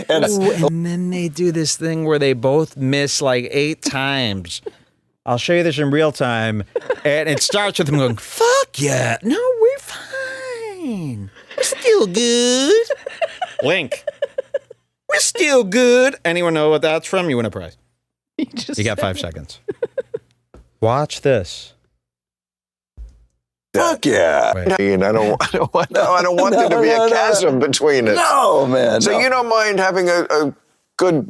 And then they do this thing where they both miss like 8 times. I'll show you this in real time. And it starts with them going, fuck yeah. No, we're fine. We're still good. Link. We're still good. Anyone know what that's from? You win a prize. You got 5 seconds. Watch this. Fuck yeah. And I don't want there to be a chasm between us. No, man. So you don't mind having a good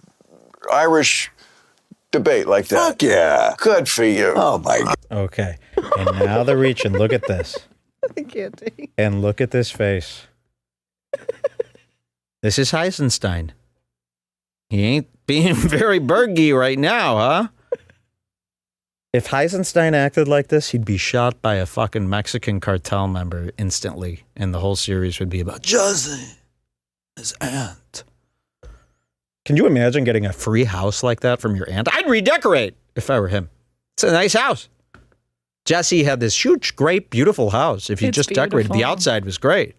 Irish debate like that? Fuck yeah. Good for you. Oh my God. Okay. And now they're reaching. Look at this. I can't take. And look at this face. This is Heisenstein. He ain't being very Bergy right now, huh? If Heisenstein acted like this, he'd be shot by a fucking Mexican cartel member instantly, and the whole series would be about Jesse, his aunt. Can you imagine getting a free house like that from your aunt? I'd redecorate if I were him. It's a nice house. Jesse had this huge, great, beautiful house. If you just decorated, the outside was great.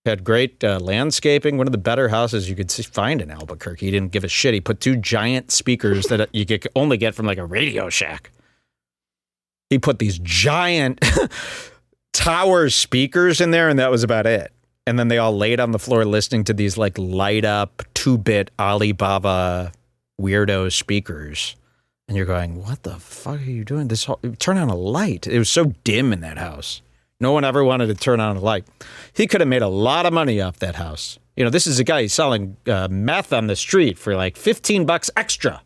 Had great landscaping, one of the better houses you could find in Albuquerque. He didn't give a shit. He put 2 giant speakers that you could only get from like a Radio Shack. He put these giant tower speakers in there, and that was about it. And then they all laid on the floor listening to these like light up 2-bit Alibaba weirdo speakers. And you're going, what the fuck are you doing? Turn on a light. It was so dim in that house. No one ever wanted to turn on a light. He could have made a lot of money off that house. This is a guy selling meth on the street for like $15 extra.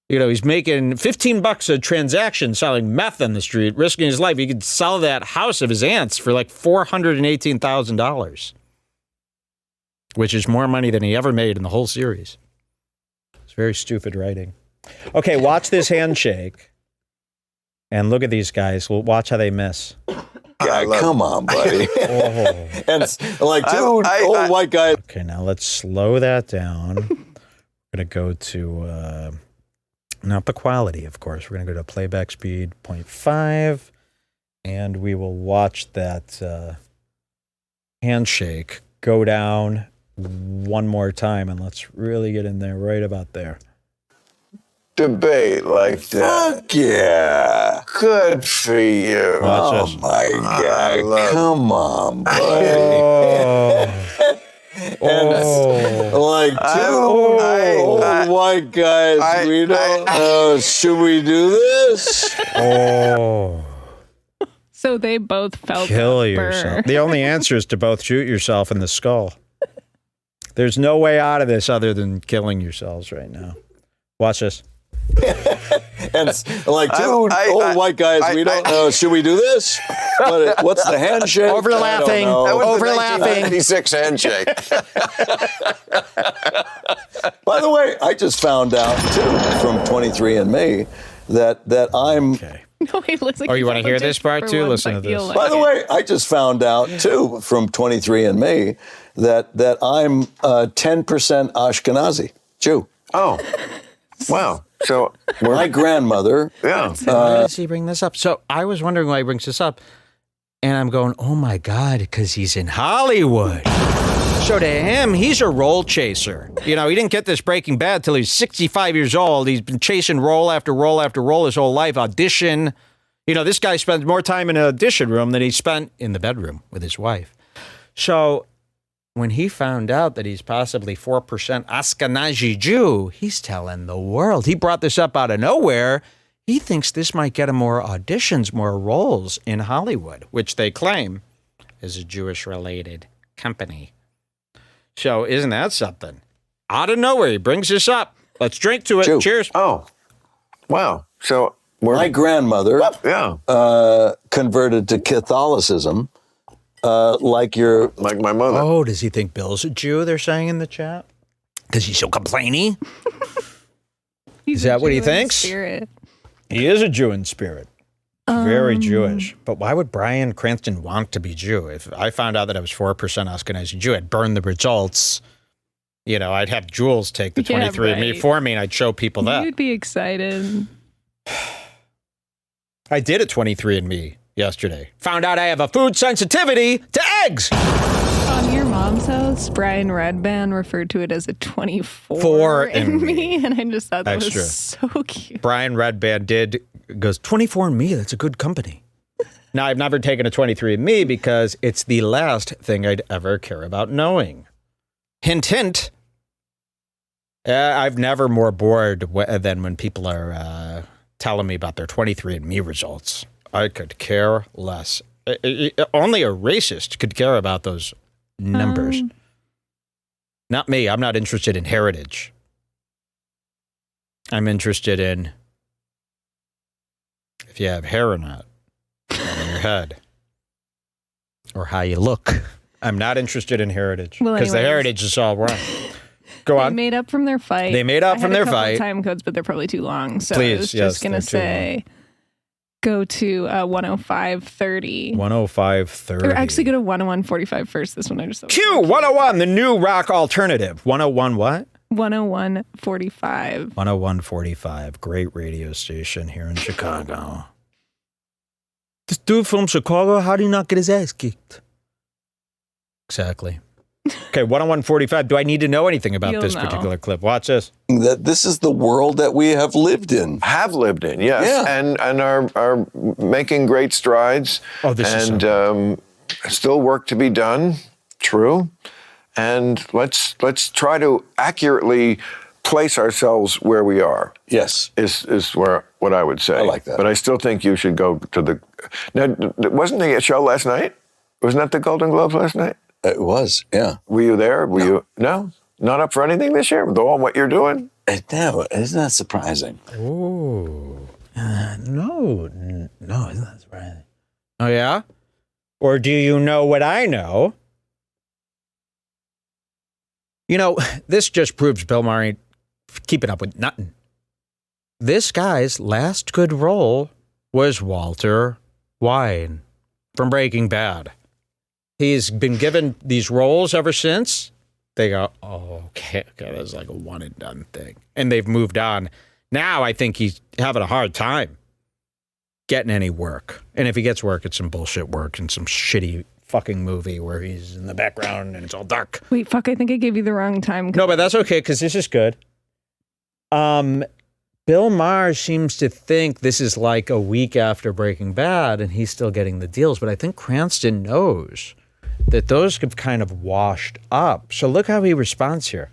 He's making $15 a transaction selling meth on the street, risking his life. He could sell that house of his aunt's for like $418,000, which is more money than he ever made in the whole series. It's very stupid writing. Okay, watch this handshake. And look at these guys. We'll watch how they miss. God, come on, buddy. And it's like 2 old white guys. Okay, now let's slow that down. We're going to go to, not the quality, of course. We're going to go to playback speed 0.5. And we will watch that handshake go down one more time. And let's really get in there right about there. Debate like that. Fuck yeah. Good for you. Oh my God. Come on, buddy. And like 2 old white guys, we don't know. Should we do this? So they both felt kill yourself. The only answer is to both shoot yourself in the skull. There's no way out of this other than killing yourselves right now. Watch this. And it's like 2 old white guys, we don't know. Should we do this? What's the handshake? Overlapping. That was Overlapping. the 1996 handshake. By the way, I just found out, too, from 23andMe, that I'm... Okay. No, wait, listen. Oh, you want to hear this part, too? Listen to this. By the way, I just found out, too, from 23andMe, that I'm 10% Ashkenazi Jew. Oh, wow. So my grandmother. Yeah. Why does he bring this up? So I was wondering why he brings this up. And I'm going, oh my God, because he's in Hollywood. So to him, he's a role chaser. He didn't get this Breaking Bad till he's 65 years old. He's been chasing role after role after role his whole life. Audition. This guy spends more time in an audition room than he spent in the bedroom with his wife. So when he found out that he's possibly 4% Ashkenazi Jew, he's telling the world. He brought this up out of nowhere. He thinks this might get him more auditions, more roles in Hollywood, which they claim is a Jewish-related company. So isn't that something? Out of nowhere, he brings this up. Let's drink to it. Chew. Cheers. Oh, wow. So my grandmother converted to Catholicism like my mother. Oh, does he think Bill's a Jew, they're saying in the chat? Because he's so complainy? Is that what he thinks? Spirit. He is a Jew in spirit. Very Jewish. But why would Brian Cranston want to be Jew? If I found out that I was 4% Ashkenazi Jew, I'd burn the results. You know, I'd have Jules take the 23andMe for me, and I'd show people that. You'd be excited. I did a 23andMe yesterday. Found out I have a food sensitivity to eggs. On your mom's house, Brian Redban referred to it as a 24andMe, and I just thought that was so cute. Brian Redban goes, 24andMe, that's a good company. Now, I've never taken a 23andMe because it's the last thing I'd ever care about knowing. Hint, hint. I've never more bored than when people are telling me about their 23andMe results. I could care less. Only a racist could care about those numbers. Not me. I'm not interested in heritage. I'm interested in if you have hair or not on your head or how you look. I'm not interested in heritage because the heritage is all wrong. Go on. They made up from their fight. They made up from their fight. Time codes, but they're probably too long. So Please, I was just going to say, go to 105.30. 105.30. Or actually go to 101.45 first. This one I just thought. Q 101, the new rock alternative. 101 what? 101.45. 101.45. Great radio station here in Chicago. This dude from Chicago, how do you not get his ass kicked? Exactly. Okay, 101.45. Do I need to know anything about this particular clip? Watch this. That this is the world that we have lived in. Have lived in, yes. Yeah. And are making great strides. Oh, this is still work to be done. True. And let's try to accurately place ourselves where we are. Yes. Is where what I would say. I like that. But I still think you should go to the... Now, wasn't the show last night? Wasn't that the Golden Globes last night? It was, yeah. Were you there? Were you? No? Not up for anything this year? Though on what you're doing? No, isn't that surprising? Oh. No, isn't that surprising? Oh, yeah? Or do you know what I know? You know, this just proves Bill Maher ain't keeping up with nothing. This guy's last good role was Walter White from Breaking Bad. He's been given these roles ever since. They go, oh, okay, that's like a one and done thing. And they've moved on. Now I think he's having a hard time getting any work. And if he gets work, it's some bullshit work and some shitty fucking movie where he's in the background and it's all dark. Wait, fuck, I think I gave you the wrong time. No, but that's okay because this is good. Bill Maher seems to think this is like a week after Breaking Bad and he's still getting the deals. But I think Cranston knows that those have kind of washed up. So look how he responds here.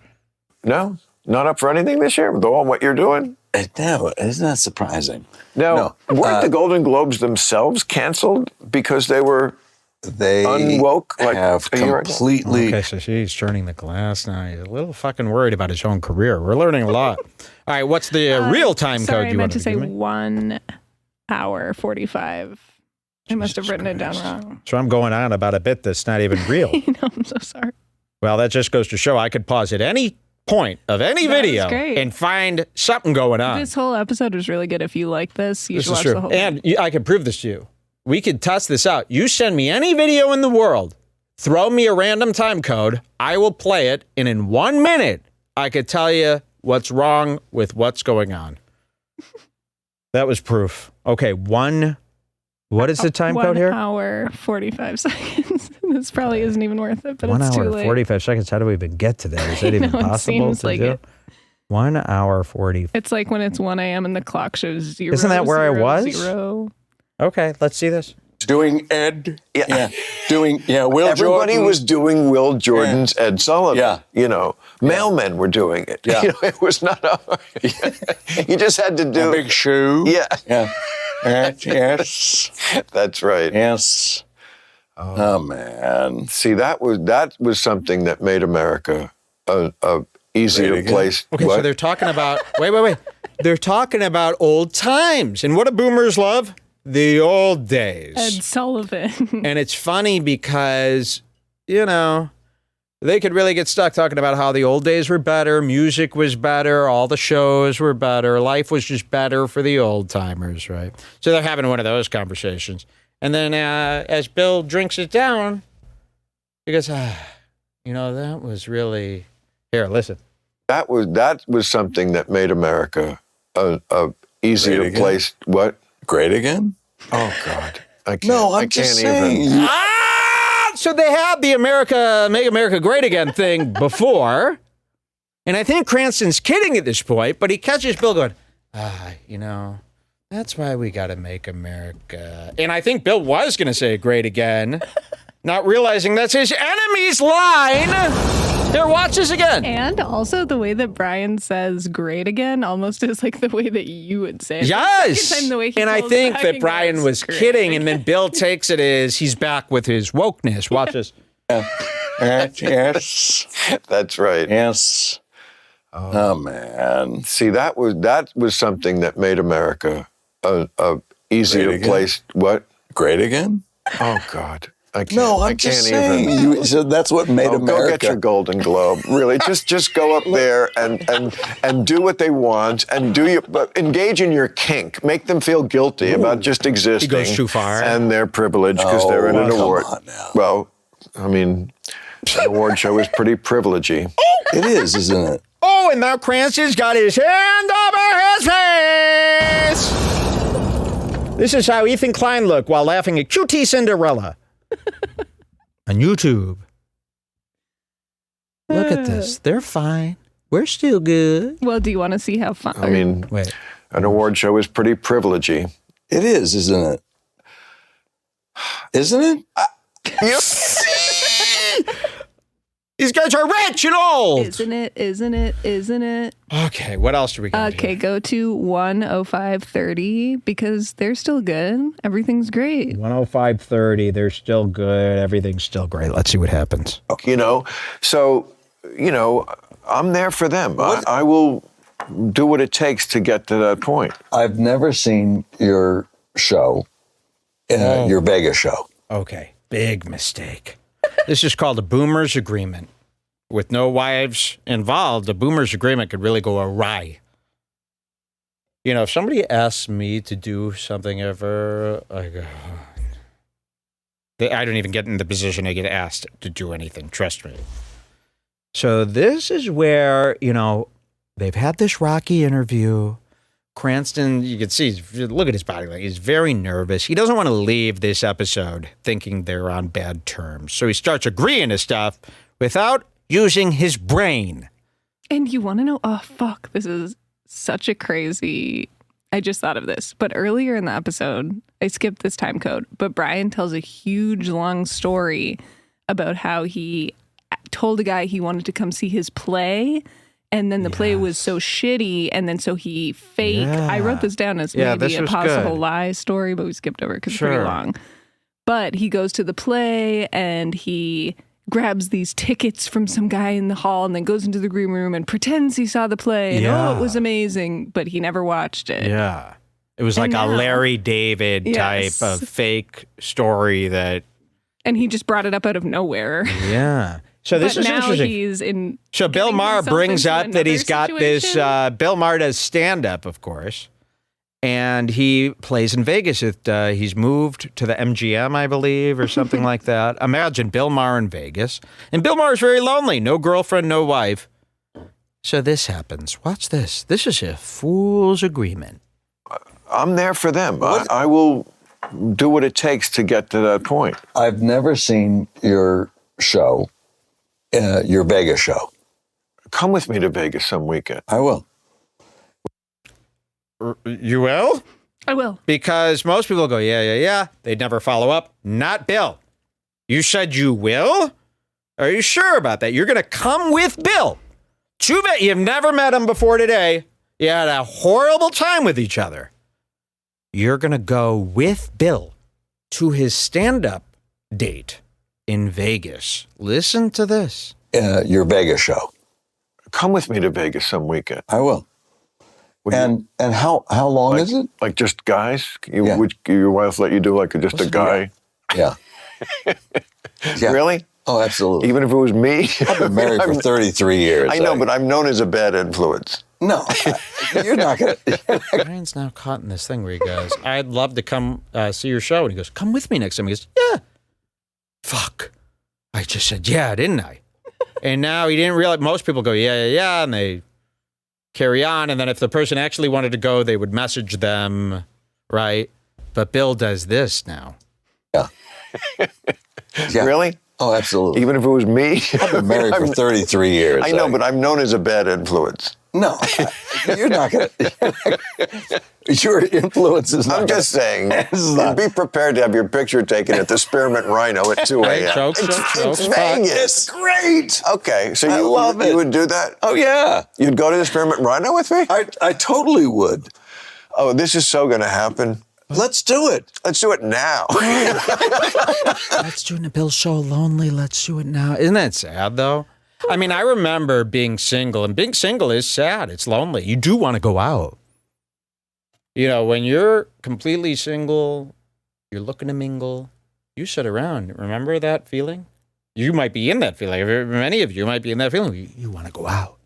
No, not up for anything this year, though on what you're doing. No, isn't that surprising? No. Weren't the Golden Globes themselves canceled because they were unwoke? Like have completely... Okay, so he's turning the glass now. He's a little fucking worried about his own career. We're learning a lot. All right, what's the real time code you want to give me? I meant to say 1 hour 45. I must have written it down wrong. So I'm going on about a bit that's not even real. I know, I'm so sorry. Well, that just goes to show I could pause at any point of any video and find something going on. This whole episode was really good. If you like this, you should watch the whole thing. And I can prove this to you. We could test this out. You send me any video in the world, throw me a random time code, I will play it, and in 1 minute, I could tell you what's wrong with what's going on. That was proof. Okay, what is the time code here? 1 hour, 45 seconds. This probably isn't even worth it, but it's too late. 1 hour, 45 seconds. How do we even get to that? Is that even possible to do? 1 hour, 40. It's like when it's 1 a.m. and the clock shows 0. Isn't that where I was? 0. Okay, let's see this. Doing Ed. Yeah. Doing, Will Everybody Jordan. was doing Will Jordan's Ed Sullivan. Yeah. You know, mailmen were doing it. Yeah. You know, it was not hard. You just had to do... A big shoe. Yeah. Yeah. Yes. That's right. Yes. Oh man. See, that was something that made America a easier place. Okay, so they're talking about wait. They're talking about old times. And what do boomers love? The old days. Ed Sullivan. And it's funny because, they could really get stuck talking about how the old days were better, music was better, all the shows were better, life was just better for the old timers, right? So they're having one of those conversations. And then as Bill drinks it down, he goes, that was really... Here, listen. That was something that made America a easier place. What? Great again? Oh God! I can't. No, I I'm just can't saying. even. So they had the Make America Great Again thing before, and I think Cranston's kidding at this point, but he catches Bill going, that's why we got to make America. And I think Bill was going to say great again, not realizing that's his enemy's line. Here, watch this again. And also the way that Brian says great again almost is like the way that you would say it. Yes. And I think that Brian was kidding, and then Bill takes it as he's back with his wokeness. Watch this. Yes. That's right. Yes. Oh man. See, that was something that made America a easier place. What? Great again? Oh God. I can't. No, I'm just saying. So that's what made America. Go get your Golden Globe. Really, just go up there and do what they want and but engage in your kink. Make them feel guilty about just existing. He goes too far. And their privilege because they're in an award. Well, I mean, an award show is pretty privilegey. It is, isn't it? Oh, and now Cranston's got his hand over his face. This is how Ethan Klein looked while laughing at QT Cinderella. On YouTube. Look at this. They're fine. We're still good. Well, do you want to see how fun? I mean, wait. An award show is pretty privilegey. It is, isn't it? Isn't it? These guys are rich and old. Isn't it? Okay, what else do we got? Okay, here? go to 105.30 because they're still good. Everything's great. 105.30, they're still good. Everything's still great. Let's see what happens. So, I'm there for them. I will do what it takes to get to that point. I've never seen your show, your Vegas show. Okay, big mistake. This is called a boomer's agreement. With no wives involved, a boomer's agreement could really go awry. If somebody asks me to do something ever, I don't even get in the position I get asked to do anything. Trust me. So this is where, they've had this rocky interview. Cranston, you can see, look at his body language. He's very nervous. He doesn't want to leave this episode thinking they're on bad terms. So he starts agreeing to stuff without using his brain. And you want to know, fuck, this is such a crazy, I just thought of this. But earlier in the episode, I skipped this time code, but Brian tells a huge long story about how he told a guy he wanted to come see his play. And then the play was so shitty, and then so he faked. Yeah. I wrote this down as maybe a possible lie story, but we skipped over because it's pretty long. But he goes to the play, and he grabs these tickets from some guy in the hall, and then goes into the green room and pretends he saw the play, and it was amazing, but he never watched it. Yeah. It was like a Larry David type of fake story that... And he just brought it up out of nowhere. Yeah. So this is interesting. He's in. So Bill Maher brings up that he's got this. Bill Maher does stand up, of course, and he plays in Vegas. He's moved to the MGM, I believe, or something like that. Imagine Bill Maher in Vegas, and Bill Maher is very lonely, no girlfriend, no wife. So this happens. Watch this. This is a fool's agreement. I'm there for them. I will do what it takes to get to that point. I've never seen your show. Your Vegas show. Come with me to Vegas some weekend. I will. You will? I will. Because most people go, yeah. They'd never follow up. Not Bill. You said you will? Are you sure about that? You're going to come with Bill. You've never met him before today. You had a horrible time with each other. You're going to go with Bill to his stand-up date in Vegas. Listen to this. Your Vegas show. Come with me to Vegas some weekend. I will. And how long is it? Like just guys? Yeah. Would your wife let you do like just a guy? Yeah. Yeah. Really? Oh, absolutely. Even if it was me? I've been married for 33 years. I know, but I'm known as a bad influence. No, you're not going to. Ryan's now caught in this thing where he goes, I'd love to come see your show. And he goes, come with me next time. He goes, yeah. Fuck. I just said, yeah, didn't I? And now he didn't realize, most people go, yeah, and they carry on. And then if the person actually wanted to go, they would message them, right? But Bill does this now. Yeah. Yeah. Really? Oh, absolutely. Even if it was me? I've been married for 33 years. I know, but I'm known as a bad influence. No, you're not going to. Your influence is not. I'm just saying, be prepared to have your picture taken at the Spearmint Rhino at 2 a.m. It's Vegas. It's great. Okay, so I love it. You would do that? Oh, yeah. You'd go to the Spearmint Rhino with me? I totally would. Oh, this is so going to happen. Let's do it. Let's do it now. Let's do a Bill show lonely. Let's do it now. Isn't that sad, though? I mean, I remember being single, and being single is sad. It's lonely. You do want to go out. You know, when you're completely single, you're looking to mingle, you sit around. Remember that feeling? You might be in that feeling. Many of you might be in that feeling. You want to go out.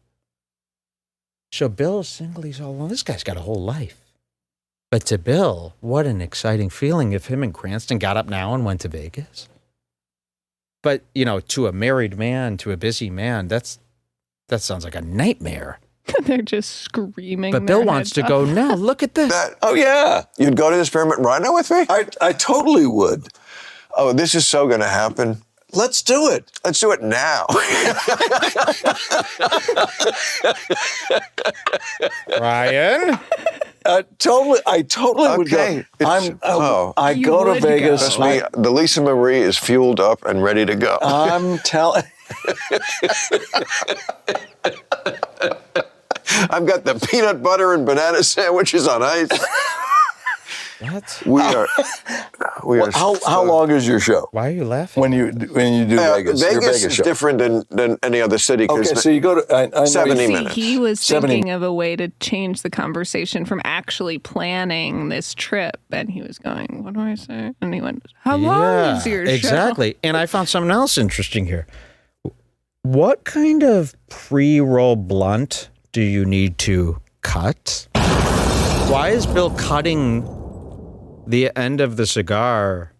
So Bill's single. He's all alone. This guy's got a whole life. But to Bill, what an exciting feeling if him and Cranston got up now and went to Vegas. But, you know, to a married man, to a busy man, that sounds like a nightmare. They're just screaming. But Bill wants to go now. Look at this. Oh, yeah. You'd go to the Spearmint Rhino with me? I totally would. Oh, this is so going to happen. Let's do it. Let's do it now. Ryan? I totally would go. I go to Vegas. The Lisa Marie is fueled up and ready to go. I'm telling. I've got the peanut butter and banana sandwiches on ice. What? We are. How long is your show? Why are you laughing? When you do Vegas? Your Vegas Vegas is show. different than any other city. Okay, so you go to 70 minutes. He was thinking of a way to change the conversation from actually planning this trip, and he was going, "What do I say?" And he went, "How long is your show?" Exactly. And I found something else interesting here. What kind of pre-roll blunt do you need to cut? Why is Bill cutting the end of the cigar?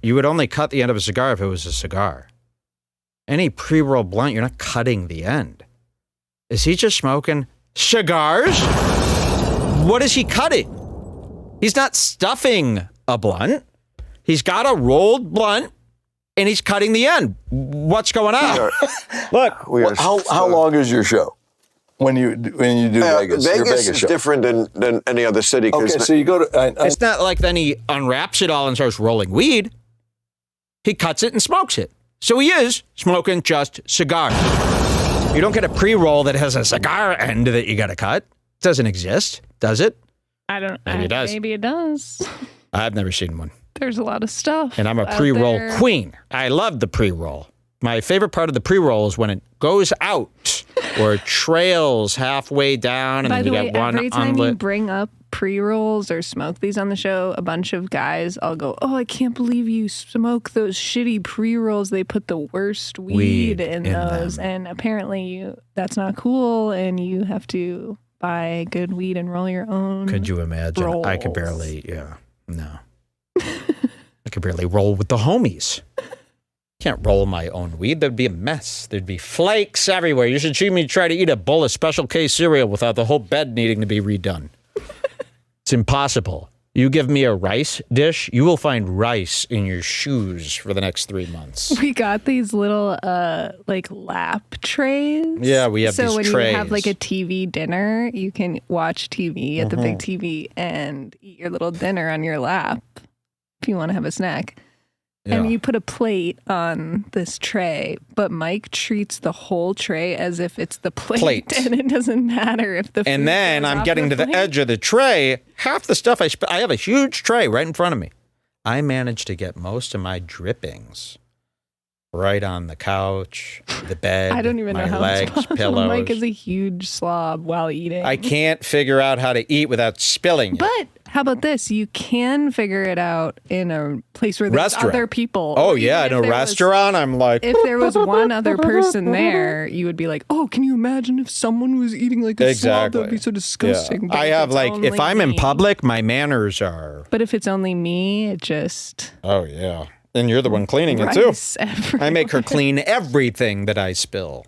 You would only cut the end of a cigar if it was a cigar. Any pre-roll blunt, you're not cutting the end. Is he just smoking cigars? What is he cutting? He's not stuffing a blunt. He's got a rolled blunt, and he's cutting the end. What's going on? Look, how long is your show? When you do Vegas, your Vegas is show. different than any other city. Okay, so you go to. it's not like then he unwraps it all and starts rolling weed. He cuts it and smokes it. So he is smoking just cigars. You don't get a pre-roll that has a cigar end that you got to cut. It doesn't exist, does it? I don't. Maybe it does. Maybe it does. I've never seen one. There's a lot of stuff. And I'm a pre-roll queen. I love the pre-roll. My favorite part of the pre-roll is when it goes out or it trails halfway down and By then the you way, get one every time unlit. you bring up pre-rolls or smoke these on the show, a bunch of guys all go, "Oh, I can't believe you smoke those shitty pre-rolls. They put the worst weed in those." them. And apparently that's not cool, and you have to buy good weed and roll your own. Could you imagine? rolls. I could barely, no. I could barely roll with the homies. Can't roll my own weed. There'd be a mess. There'd be flakes everywhere. You should see me try to eat a bowl of Special K cereal without the whole bed needing to be redone. It's impossible. You give me a rice dish, you will find rice in your shoes for the next 3 months. We got these little like lap trays. Yeah, we have these So when trays. you have like a TV dinner, you can watch TV at the big TV and eat your little dinner on your lap if you want to have a snack. Yeah. And you put a plate on this tray, but Mike treats the whole tray as if it's the plate. And it doesn't matter if the food And then goes I'm off getting to the plate. edge of the tray. Half the stuff I have a huge tray right in front of me. I managed to get most of my drippings right on the couch, the bed, I don't even my know how legs, it's possible. pillows. Mike is a huge slob while eating. I can't figure out how to eat without spilling it. But how about this? You can figure it out in a place where there's other people. Oh, yeah. In a restaurant, I'm like... If there was one other person there, you would be like, oh, can you imagine if someone was eating like a slob? That would be so disgusting. Yeah. But I have like, if I'm in me, public, my manners are... But if it's only me, it just... Oh, yeah. And you're the one cleaning it, too. I make her clean everything that I spill.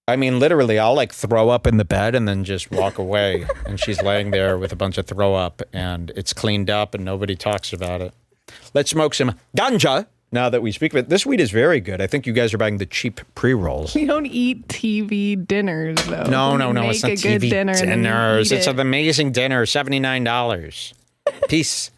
I mean, literally, I'll like throw up in the bed and then just walk away. And she's laying there with a bunch of throw up and it's cleaned up and nobody talks about it. Let's smoke some ganja now that we speak of it. This weed is very good. I think you guys are buying the cheap pre-rolls. We don't eat TV dinners, though. No. It's not TV dinners. It's an amazing dinner, $79. Peace.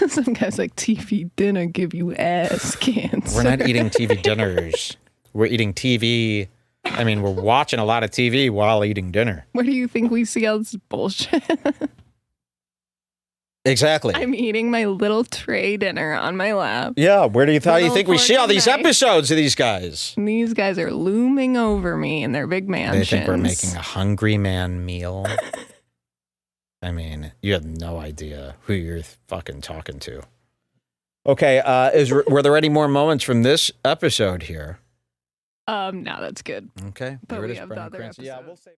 Some guys like TV dinner give you ass cancer. We're not eating TV dinners. We're eating TV. I mean, we're watching a lot of TV while eating dinner. Where do you think we see all this bullshit? Exactly. I'm eating my little tray dinner on my lap. Yeah, where do you think we see all these episodes of these guys? And these guys are looming over me in their big mansions. They think we're making a hungry man meal. I mean, you have no idea who you're fucking talking to. Okay, were there any more moments from this episode here? No, that's good. Okay. But we have the other episode. Yeah, we'll say